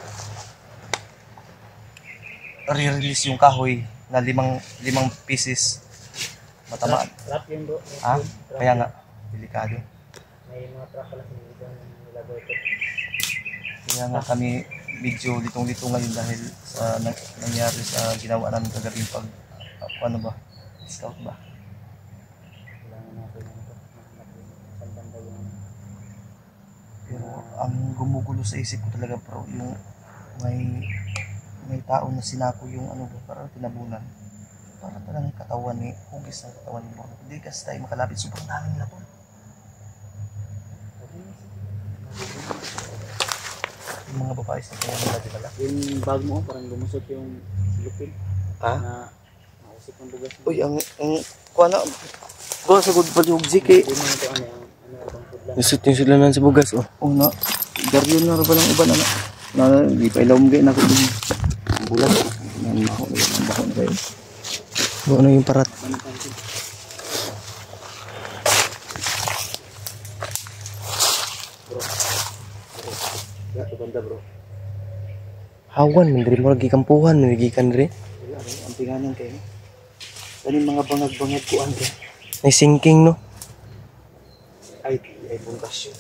Re-release yung kahoy na limang pieces. Matamaan. Trap yun bro. Ha? Kaya nga, delikado. May mga trap pala sa nilagay ito. Kaya nga kami medyo litong-lito ngayon dahil sa nangyari sa ginawa namin kagabi pag ano ba? Scout ba? Kailangan natin ito. Saan banda yung Pero ang gumugulo sa isip ko talaga bro, yung may tao na sinako yung ano ba, para tinabunan. Para talagang katawan ni hugis ng katawan ni bro. Hindi kasi tayo makalapit, sobrang daming nila tol. Yung mga babae sa kanya nila dinala. yung bag mo parang lumusot yung lupin Ha? na mausip ng bugas mo. Uy, ang kuha na. Kuha sa good pa yung ziki. Hindi mo ito ano bang food lang. Nasut yung sulanan sa bugas oh. Oh na, garyo na rin ba ng iba na di pa ilaw mga na ko yung bulan. Ang baho na kayo. Ano yung parat? Ito banda bro. Hawan, mandiri mo lagi kampuhan, naligikan rin. Wala rin, ang tinganan kayo. Kanin mga bangag-bangag kuan ka. May sinking no? Ay buntas yun.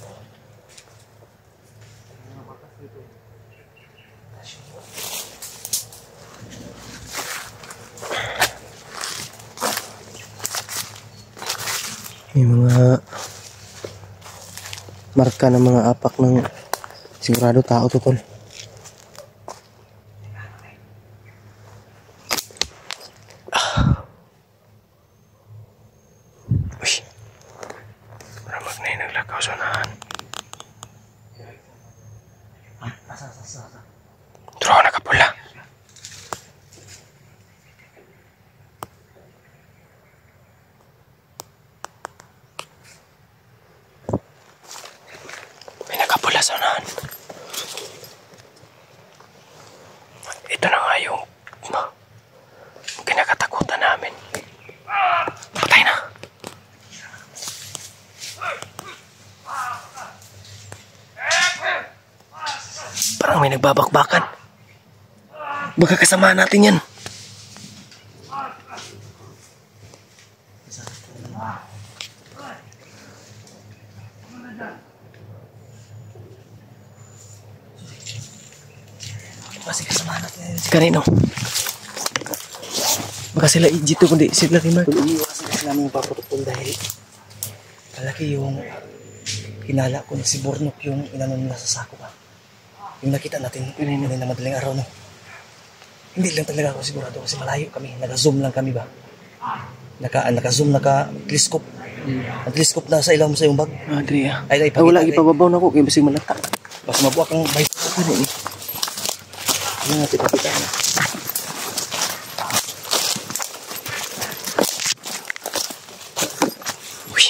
May mga marka ng mga apak ng sigurado tao to tol. Uy. Maramag na yung naglakaw sa unahan. Turo na kapula. May nakapula sa unahan. Ito na nga yung kinakatakutan namin. Patay na. Parang may nagbabakbakan. Baka kasama natin yan. Kasi kasama natin. Kanino? Baka sila Ijito kundi sila Rimar. Iiwasan kasi namin yung paputupon dahil malaki yung hinala ko na si Bornok yung inano nila sa sako ba. Yung nakita natin kanina na madaling araw no. Hindi lang talaga ako sigurado kasi malayo kami. Naka-zoom lang kami ba. Naka-zoom, naka-telescope. Nag-telescope na sa ilaw mo sa yung bag. Adri ah. Ay, Wala ipababaw na ako kaya basig malata. Basta mabuha kang bay. Ano ni? Yung natin pakita na. Uy.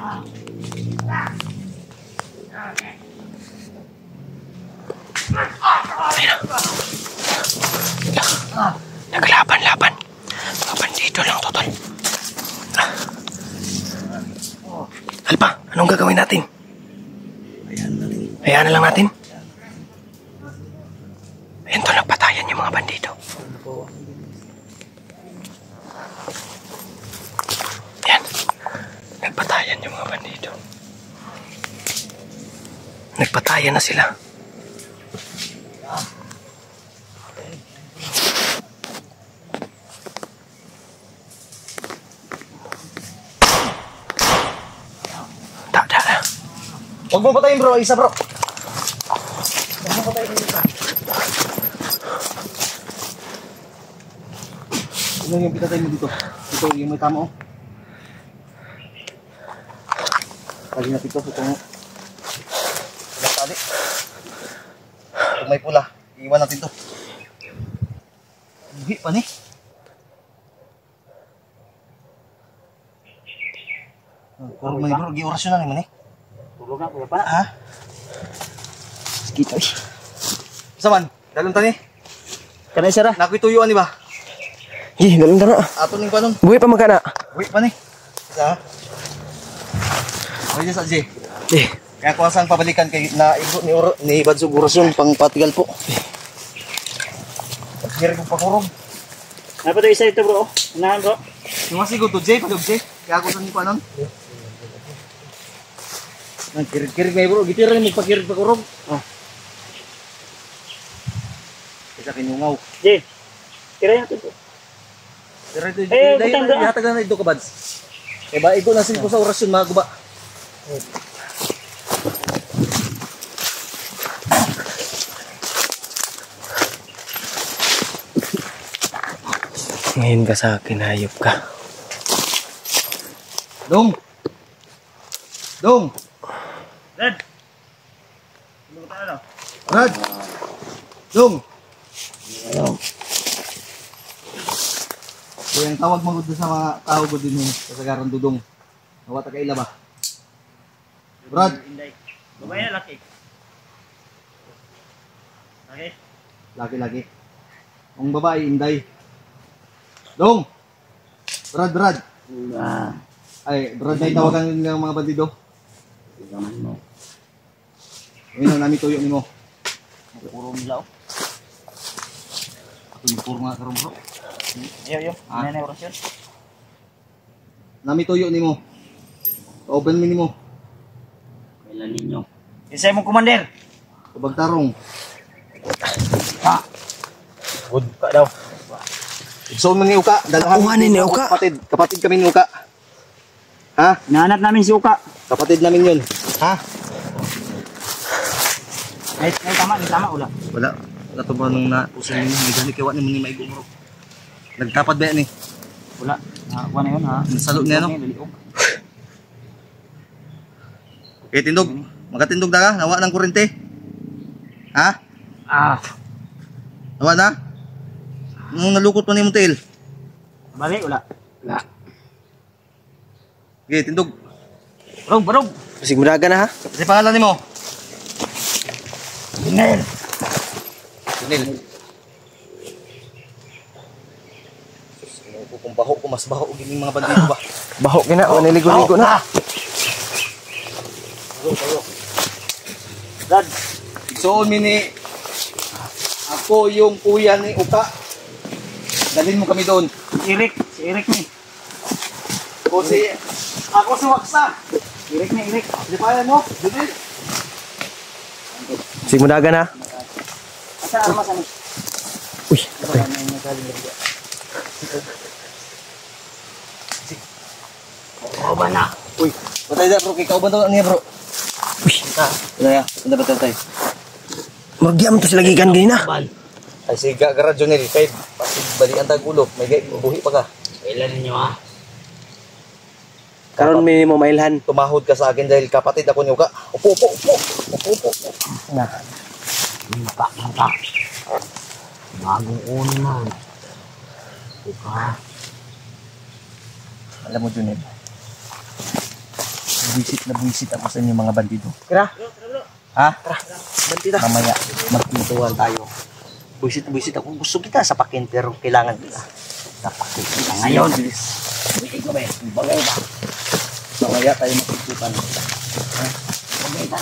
Ayun na. Naglaban-laban. Mga bandido lang, Totol. Alpa, anong gagawin natin? Hayaan na lang natin. Ayun, Tol, nagpatayan yung mga bandido. Ayan. Nagpatayan yung mga bandido. Nagpatayan na sila. Huwag mo patayin bro, isa bro. Ano yung pinatay mo dito? Ito yung may tama oh. Tali na pito, putong tali. Kung may pula, iiwan natin to. Buhi pa ni. Kung may bro, gi-orasyon na naman eh. Tulog na, kuya pa na. Ha? Kita eh. Saman, dalon tani. Kanay sara. Nakituyuan ni ba? Gih, dalang tara. Ato ning panon. Buhay pa magkana. Wait pa ni. Isa. Ay sa J. Eh, Kaya ko asang pabalikan kay na ibo ni Badsug orasyon pang patigal po. Kira ko pakurog. Apa to isa ito bro? Unahan bro. Yung masigo to J, palog J. Kaya ko sa ni panon. Nagkirig-kirig may bro, gitira ni magpakirig pakurog. Oh. Isa kinyungaw. Jay. Kira natin to. Pero ito, butang doon. ihatag na ito ka, Bads. Kaya ba, igo na ko sa orasyon, mga guba. ngayon ka sa akin, hayop ka. Dong! Dong! Dad. Tulog tayo na. Brad! Dong! So, yung tawag mo doon sa mga tao ko din yung kasagaran dudong. Nawata ka ila ba? Brad! Inday. Babae na laki. Okay. Laki-laki. Ang babae, Inday. Dong! Brad! Ay, Brad na itawagan ng mga bandido. Ngayon na namin tuyo ni mo. Puro nila oh. Puro nga karon bro. Yo. Ano na orasyon? Nami tuyo ni mo. Open mi ni mo. Kailan ninyo? Isa mong commander. Kubag tarong. Good ka daw. So mo ni Uka, Kuhanin ni Uka. Kapatid kami ni Uka. Ha? Nahanap namin si Uka. Kapatid namin 'yun. Ha? Ay tama ula. Wala. Wala to ba nung nausan ni may gani kay wa ni maigo bro. Nagtapad ba ni? Wala. Wala yun ha. Nasalo niya no. Eh tindog. Magatindog na ka, nawa ng kurente. Ha? Nawa na? Nung nalukot pa ni mong tail. Balik wala. Okay, tindog. Barog. Sigmuraga na ha. Kasi pangalan ni mo? Binel. Kung baho ko, mas baho yung mga bandido ba? Baho kina, niligo-ligo na. Dad. So, mini, ako yung kuya ni Uka. Dalhin mo kami doon. Si Eric ni. Ako si Waksa. Eric. Di pa yan mo? Dili. Sigmuraga na. Asa armas ano? Uy, Ba na. Uy, patay na bro. Ikaw ba ito niya bro? uy. Ano ba tatay? Magyam to sila gikan ganina. Ay si Gara Jonel. Kay balikan tag ulo. May buhi pa ka. Kailan ninyo ha? Karon may mo mailhan. Tumahod ka sa akin dahil kapatid ako ni Uka. Upo. Na. Mata. Bagong uno na. Uka. Alam mo Jonel. buisit ako sa inyo mga bandido. Tara. Ha? Bantita. Mamaya, magpintuan tayo. Buisit ako. Gusto kita sa pakin, pero kailangan kita. Napakin kita ngayon. Bilis. Bagay ba? Mamaya tayo magpintuan. Bagay ba?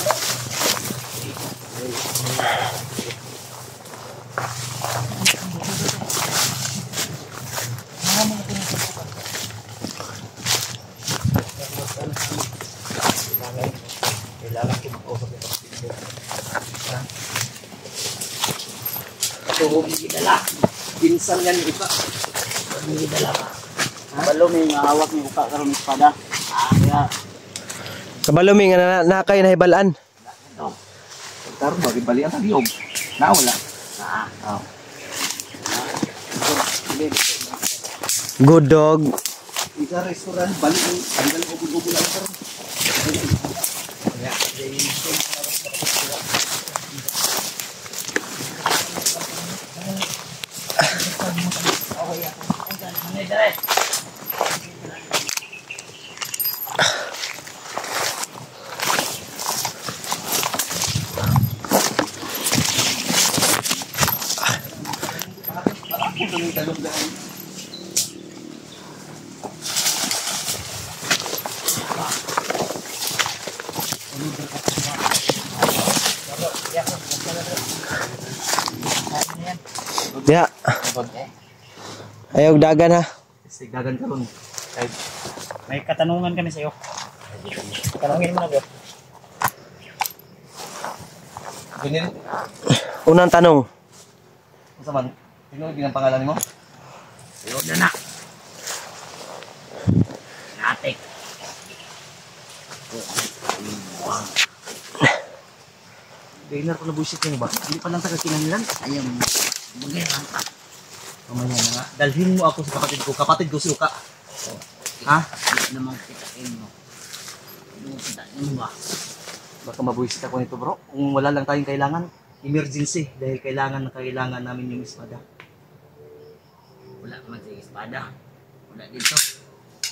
Kailangan ko mag-offer nito. Ito, gidala. Pinsan yan yung uka. Gidala ka. Balo may hawak ni uka karon espada. Kaya Kabalo mi nga nakay na hibalaan. Karon magibalian ang liyog. Nawala. Good dog. Isa restaurant, balik ang hanggang ubod-ubod lang karon. Ya. Ayaw dagan ha. Sigagan karon. Kahit may katanungan kami sa iyo. Tanungin mo na bro. ganyan. Unang tanong. Unsa man? Sino ginang pangalan mo? Ayun na na. Natik. Gainer ko na buisit niyo ba? Hindi pa lang taga kinahanglan. Ayun. Bagay lang pa. Mamaya na nga. Dalhin mo ako sa kapatid ko. Kapatid ko si Uka. Ha? Hindi naman kitain mo. Ano kitain mo ba? Baka mabuisit ako nito bro. Kung wala lang tayong kailangan, emergency. Dahil kailangan namin yung espada. Wala man sa espada. Wala dito.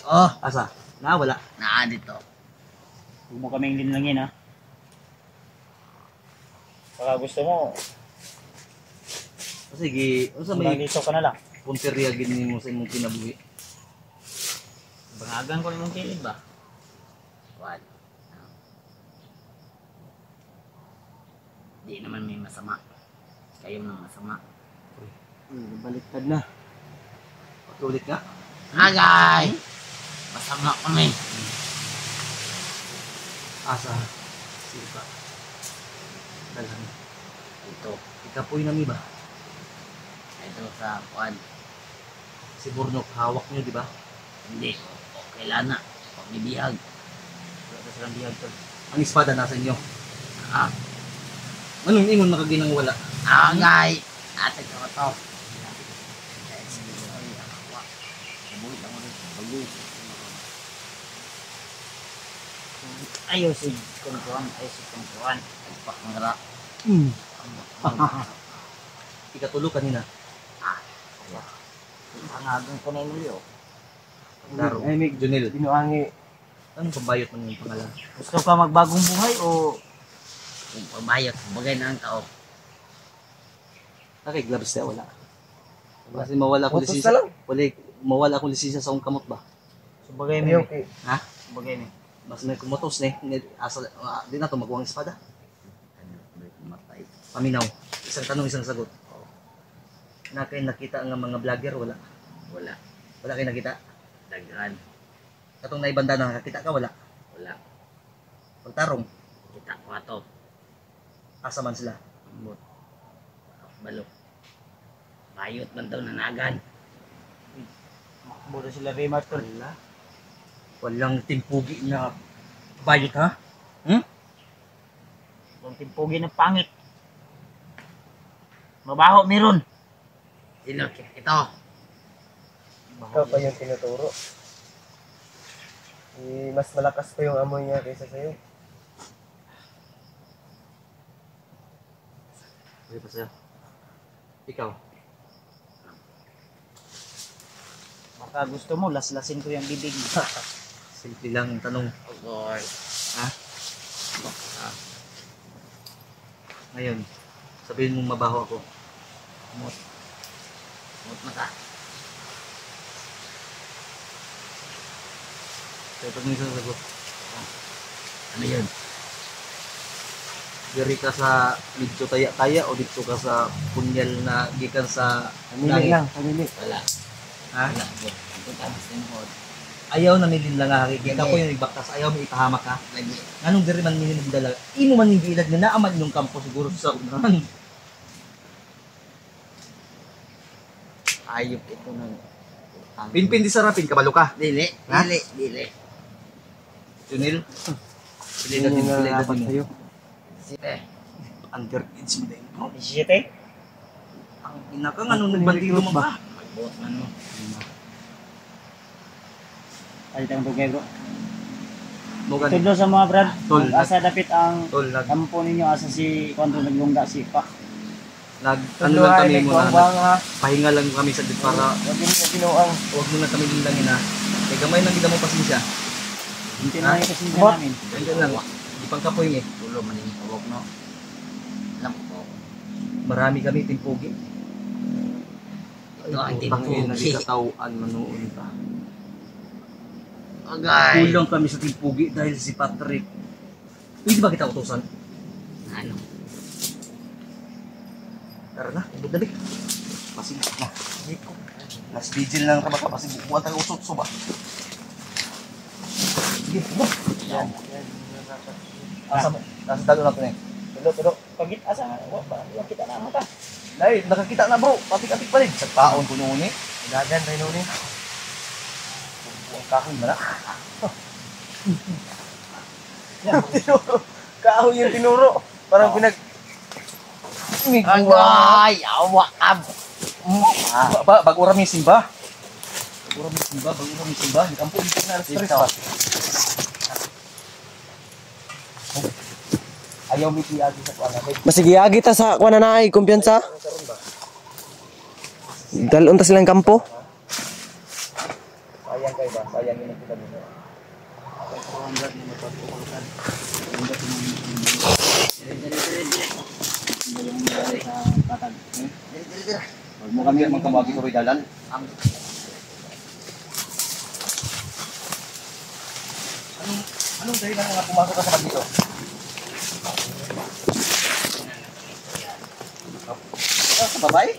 Oh, Asa? Wala. naa dito. Huwag mo kaming linlangin ha. Baka gusto mo, Sige, unsa hanggang may dito ka na lang. punteriya gini mo sa imong kinabuhi? Bangagan ko namang kilid ba? What? Di naman may masama. Kayo nang masama. Baliktad na. Patulit nga. Agay! Masama kami. Asa? Si Uka. Dalhan. Ito. Ikapoy nami ba? Ito sa kuwan. Si Burnok, hawak niyo, di ba? Hindi. O kailan na. Pag bibihag. Wala na silang bihag tol. Ang espada nasa inyo. Ah. Anong ingon makaginang wala? Agay! Ate ko ito. Ayaw si Kuntuan. Ayaw si Kuntuan. Pagpakangara. Ikatulo kanina. Pangagang ko na nilo. Laro. Ay, may Junil. binuangi. Anong pambayot mo yung pangalan? Gusto ka magbagong buhay o kung pabayot, bagay na ang tao. Okay, gloves na wala. Kasi mawala akong Utos lisensya. na lang. Mawala akong lisensya sa akong kamot ba? So bagay Ayaw mo. kay. Ha? Bagay mo. Mas may kumotos ni. Di na to magwang espada. Matay. Paminaw. Isang tanong, isang sagot. Na kayo nakita nga mga vlogger, wala. Wala. Wala kayo nakita. Daghan. Katong naibanda na nakakita ka, wala. Wala. Pagtarong, Kita ko ato. asa man sila. Ambot. Balo. Bayot man daw nanagan. Makbo na sila Raymar tol. Wala. Walang timpugi na bayot ha? Kung timpugi ng pangit. Mabaho meron. Sino? Ito. Ikaw pa yung tinuturo. Mas malakas pa yung amoy niya kaysa sa'yo. Pwede pa sa'yo. Ikaw. Baka gusto mo, laslasin ko yung bibig mo. Simple lang ang tanong. Ha? Ngayon, sabihin mong mabaho ako. Mut mata. Kaya pag may sasagot, ano yun? Diri ka sa dito taya-taya o dito ka sa punyal na gikan sa Pamili lang, pamili. Wala. Ha? Ayaw na nilin lang nga kita ko yung ibaktas, ayaw mo ipahamak ka. Anong diri man nilin ng dalaga? Ino man yung gilag na naaman yung kampo siguro sa unahan. Ayop ito na. Pinpin di sarapin, kabalo ka. Dili, Ha? dili. Junil. Pili na din, pili na din. Site. Underage mo na yun, bro. 17? Ang ina ka, anong nagbandilo mo ba? Magbuot man mo. Palitan ko kayo bro. Mugan. Tudlo sa mga brad. Tol, Asa dapit ang Tol, kampo ninyo asa si Kwanto naglungga si Pa. ano lang kami muna, pahinga lang kami sa dit para Huwag yung ginoang. huwag mo na kami linglangin ha. Kaya gamay lang kita mo pasensya. Hindi Ha? na yung kasindihan Bot. namin. Ganyan lang. Di pang kapoy eh. Tulo man yung tawag no. Alam ko. Marami kami timpugi. Ito ang Pangin na timpugi. katawaan manoon pa. Agay. Kulang kami sa timpugi dahil si Patrick. Pwede ba kita utusan? Ano? Tara na, ibig dali. Pasig na. Last vigil lang ka baka pasig bukuan tayo usot so ba? Sige, go. Asa mo? Nasa dalo na ito eh. Tulo. Pagit asa wa ba kita na mata. Dahil nakakita na bro, patik-atik pa rin. Sa taon ko noon eh. Dagan tayo noon eh. Buang kahoy na. Kahoy yung tinuro. Parang pinag... Agay! Awak ab! Bago rami simba. Bago rami simba. Di kampo dito na stress pa. Ayaw may tiyagi sa kuwan natin. Masigiyagi ta sa kuan na ay kumpiyansa. Dalon ta silang kampo. Sayang kayo ba? Sayang yun ang pinag Huwag mo kami magkamagi ko rin dalan. Anong dahil na nga pumasok ka sa pag dito? Sa babae?